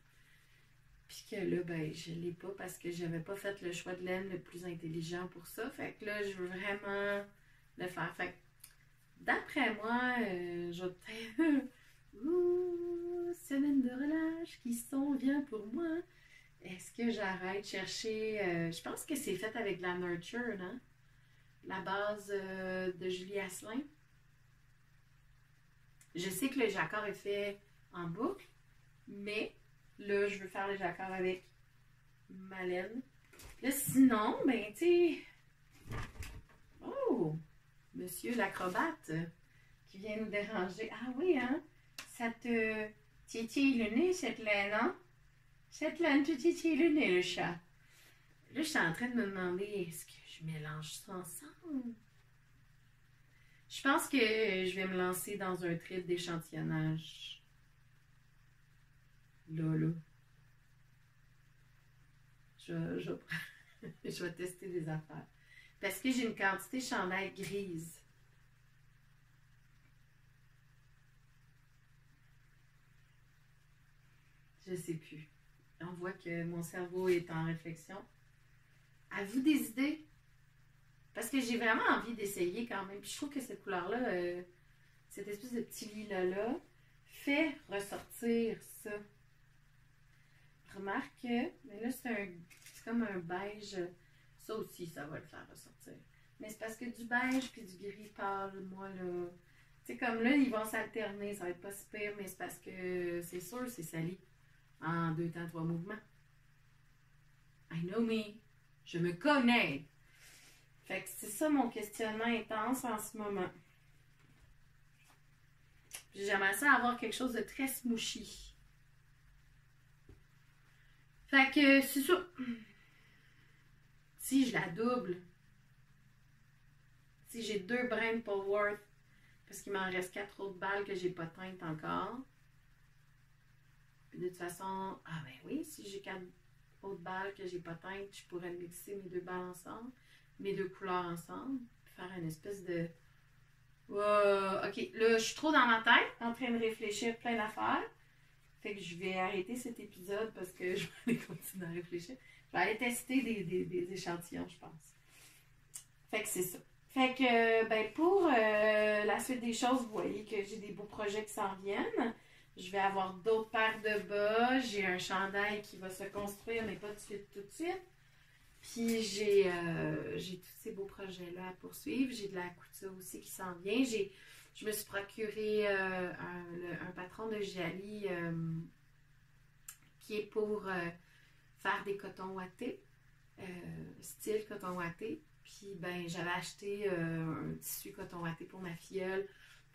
Puis que là, ben, je l'ai pas parce que j'avais pas fait le choix de laine le plus intelligent pour ça. Fait que là, je veux vraiment le faire. Fait que d'après moi, je vais peut-être... Ouh, semaine de relâche qui s'en vient pour moi. Est-ce que j'arrête de chercher... je pense que c'est fait avec la Nurture, hein? La base de Julie Asselin. Je sais que le jacquard est fait en boucle, mais là, je veux faire le jacquard avec ma laine. Là, sinon, ben, tu sais... Oh! Monsieur l'acrobate qui vient nous déranger. Ah oui, hein? Ça te titille le nez, cette laine, hein? Cette laine te titille le nez, le chat. Là, je suis en train de me demander, est-ce que je mélange ça ensemble? Je pense que je vais me lancer dans un trip d'échantillonnage. Là. Je vais tester des affaires. Parce que j'ai une quantité de chandail grise. Je sais plus. On voit que mon cerveau est en réflexion. Avez-vous des idées? Parce que j'ai vraiment envie d'essayer quand même. Puis je trouve que cette couleur-là, cette espèce de petit lilas-là, fait ressortir ça. Remarque, mais là c'est comme un beige. Ça aussi, ça va le faire ressortir. Mais c'est parce que du beige puis du gris pâle, moi là. Tu sais, comme là, ils vont s'alterner. Ça va être pas si pire, mais c'est parce que c'est sûr, c'est sali. En 2 temps, 3 mouvements. I know me. Je me connais. Fait que c'est ça mon questionnement intense en ce moment. Puis j'aimerais ça avoir quelque chose de très smooshy. Fait que c'est ça. Si je la double, si j'ai 2 brins de Polworth, parce qu'il m'en reste 4 autres balles que j'ai pas teintes encore. Puis de toute façon, ah ben oui, si j'ai 4 autres balles que j'ai pas teintes, je pourrais mixer mes 2 balles ensemble, mes 2 couleurs ensemble, puis faire une espèce de... Wow, ok, là je suis trop dans ma tête, en train de réfléchir plein d'affaires. Fait que je vais arrêter cet épisode parce que je vais aller continuer à réfléchir. Je vais aller tester des échantillons, je pense. Fait que c'est ça. Fait que, ben, pour la suite des choses, vous voyez que j'ai des beaux projets qui s'en viennent. Je vais avoir d'autres paires de bas. J'ai un chandail qui va se construire, mais pas tout de suite. Puis j'ai tous ces beaux projets-là à poursuivre. J'ai de la couture aussi qui s'en vient. Je me suis procuré un patron de Jali qui est pour faire des cotons ouatés, style coton ouaté. Puis ben j'avais acheté un tissu coton ouaté pour ma filleule.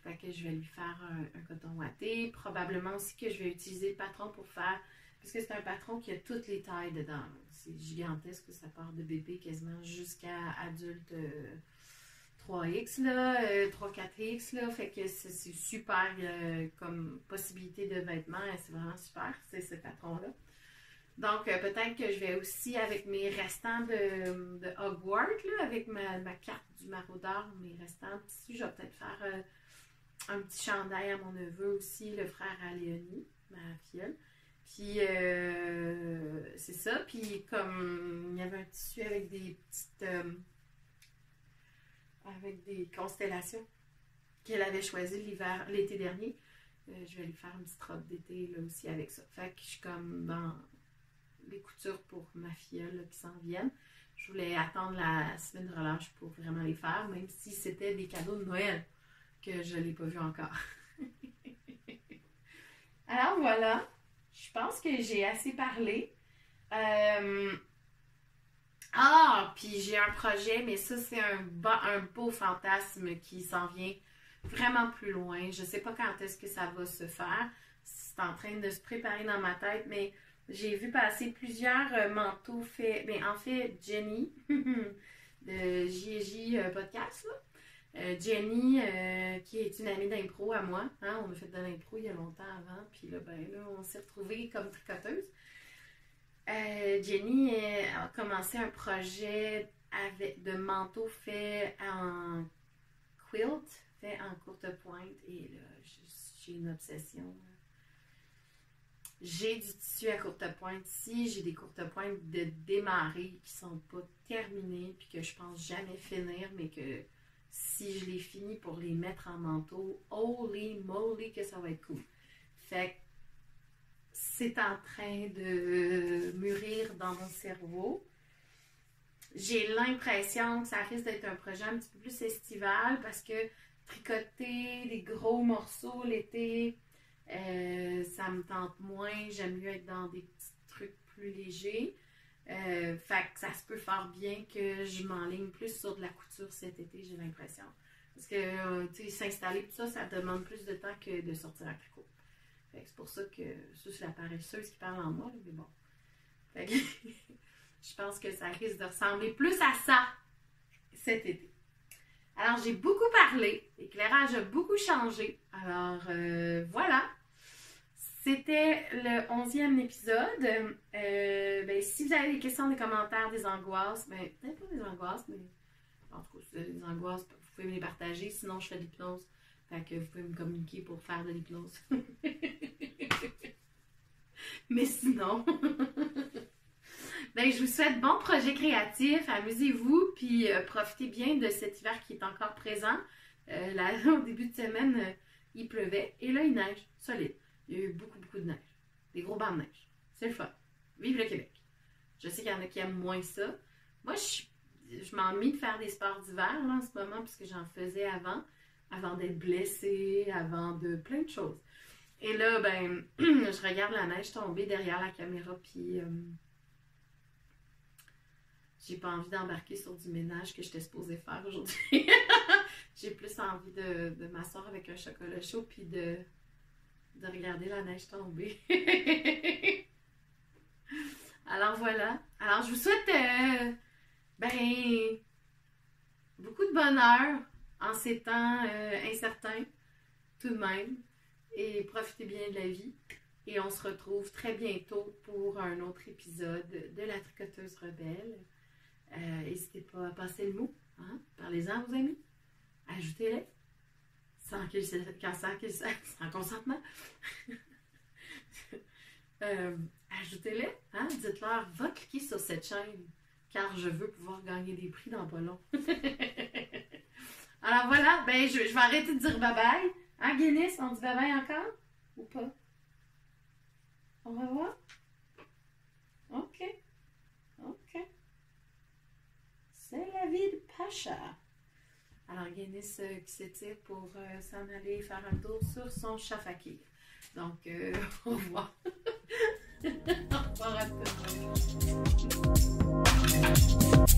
Fait que je vais lui faire un coton ouaté. Probablement aussi que je vais utiliser le patron pour faire, parce que c'est un patron qui a toutes les tailles dedans. C'est gigantesque, ça part de bébé quasiment jusqu'à adulte 3X, là, 3-4X, là. Fait que c'est super comme possibilité de vêtements. C'est vraiment super, c'est ce patron-là. Donc, peut-être que je vais aussi, avec mes restants de Hogwarts, là, avec ma carte du maraudeur, mes restants de tissus, je vais peut-être faire un petit chandail à mon neveu aussi, le frère à Léonie, ma filleule. Puis, c'est ça. Puis, comme il y avait un tissu avec des petites... avec des constellations qu'elle avait choisi l'été dernier, je vais lui faire une petite robe d'été, là, aussi, avec ça. Fait que je suis comme dans les coutures pour ma filleule, là, qui s'en viennent. Je voulais attendre la semaine de relâche pour vraiment les faire, même si c'était des cadeaux de Noël que je ne l'ai pas vu encore. Alors voilà, je pense que j'ai assez parlé. Puis j'ai un projet, mais ça c'est un beau fantasme qui s'en vient vraiment plus loin. Je ne sais pas quand est-ce que ça va se faire. C'est en train de se préparer dans ma tête, mais j'ai vu passer plusieurs manteaux faits. Mais en fait, Jenny de JJ Podcast, là. Jenny, qui est une amie d'impro à moi. Hein, on a fait de l'impro il y a longtemps avant. Puis là, ben là, on s'est retrouvés comme tricoteuses. Jenny a commencé un projet de manteaux faits en quilt, fait en courte pointe. Et là, j'ai une obsession. J'ai du tissu à courte pointe ici. J'ai des courtes pointes de démarrer qui sont pas terminées puis que je pense jamais finir, mais que si je les finis pour les mettre en manteau, holy moly que ça va être cool. Fait que c'est en train de mûrir dans mon cerveau. J'ai l'impression que ça risque d'être un projet un petit peu plus estival parce que tricoter des gros morceaux l'été, ça me tente moins. J'aime mieux être dans des petits trucs plus légers. Fait que ça se peut faire bien que je m'enligne plus sur de la couture cet été, j'ai l'impression. Parce que, tu sais, s'installer, tout ça, ça demande plus de temps que de sortir à tricot. Fait que c'est pour ça que c'est la paresseuse qui parle en moi, mais bon. Fait que je pense que ça risque de ressembler plus à ça cet été. Alors, j'ai beaucoup parlé. L'éclairage a beaucoup changé. Alors, voilà. C'était le 11e épisode. Ben, si vous avez des questions, des commentaires, des angoisses, ben, peut-être pas des angoisses, mais en tout cas, si vous avez des angoisses, vous pouvez me les partager. Sinon, je fais de l'hypnose. Fait que vous pouvez me communiquer pour faire de l'hypnose. Mais sinon, ben, je vous souhaite bon projet créatif. Amusez-vous, puis profitez bien de cet hiver qui est encore présent. Là, au début de semaine, il pleuvait. Et là, il neige solide. Il y a eu beaucoup, beaucoup de neige. Des gros bancs de neige. C'est le fun. Vive le Québec. Je sais qu'il y en a qui aiment moins ça. Moi, je m'ennuie de faire des sports d'hiver là, en ce moment, parce que j'en faisais avant d'être blessée, avant de plein de choses. Et là, ben, je regarde la neige tomber derrière la caméra, puis j'ai pas envie d'embarquer sur du ménage que j'étais supposée faire aujourd'hui. j'ai plus envie de m'asseoir avec un chocolat chaud puis de regarder la neige tomber. Alors voilà. Alors je vous souhaite beaucoup de bonheur en ces temps incertains tout de même. Et profitez bien de la vie. Et on se retrouve très bientôt pour un autre épisode de La Tricoteuse Rebelle. N'hésitez pas à passer le mot. Hein? Parlez-en à vos amis. Ajoutez-les. Sans consentement. Ajoutez-les. Hein? Dites-leur, va cliquer sur cette chaîne. Car je veux pouvoir gagner des prix dans pas long. Alors voilà. Ben, je vais arrêter de dire bye-bye. Hein, Guinness, on dit bye-bye encore? Ou pas? Au revoir? OK. OK. C'est la vie de Pacha. Alors, Guinness qui s'étire pour s'en aller faire un tour sur son chafakir. Donc, au revoir. Au revoir à tous.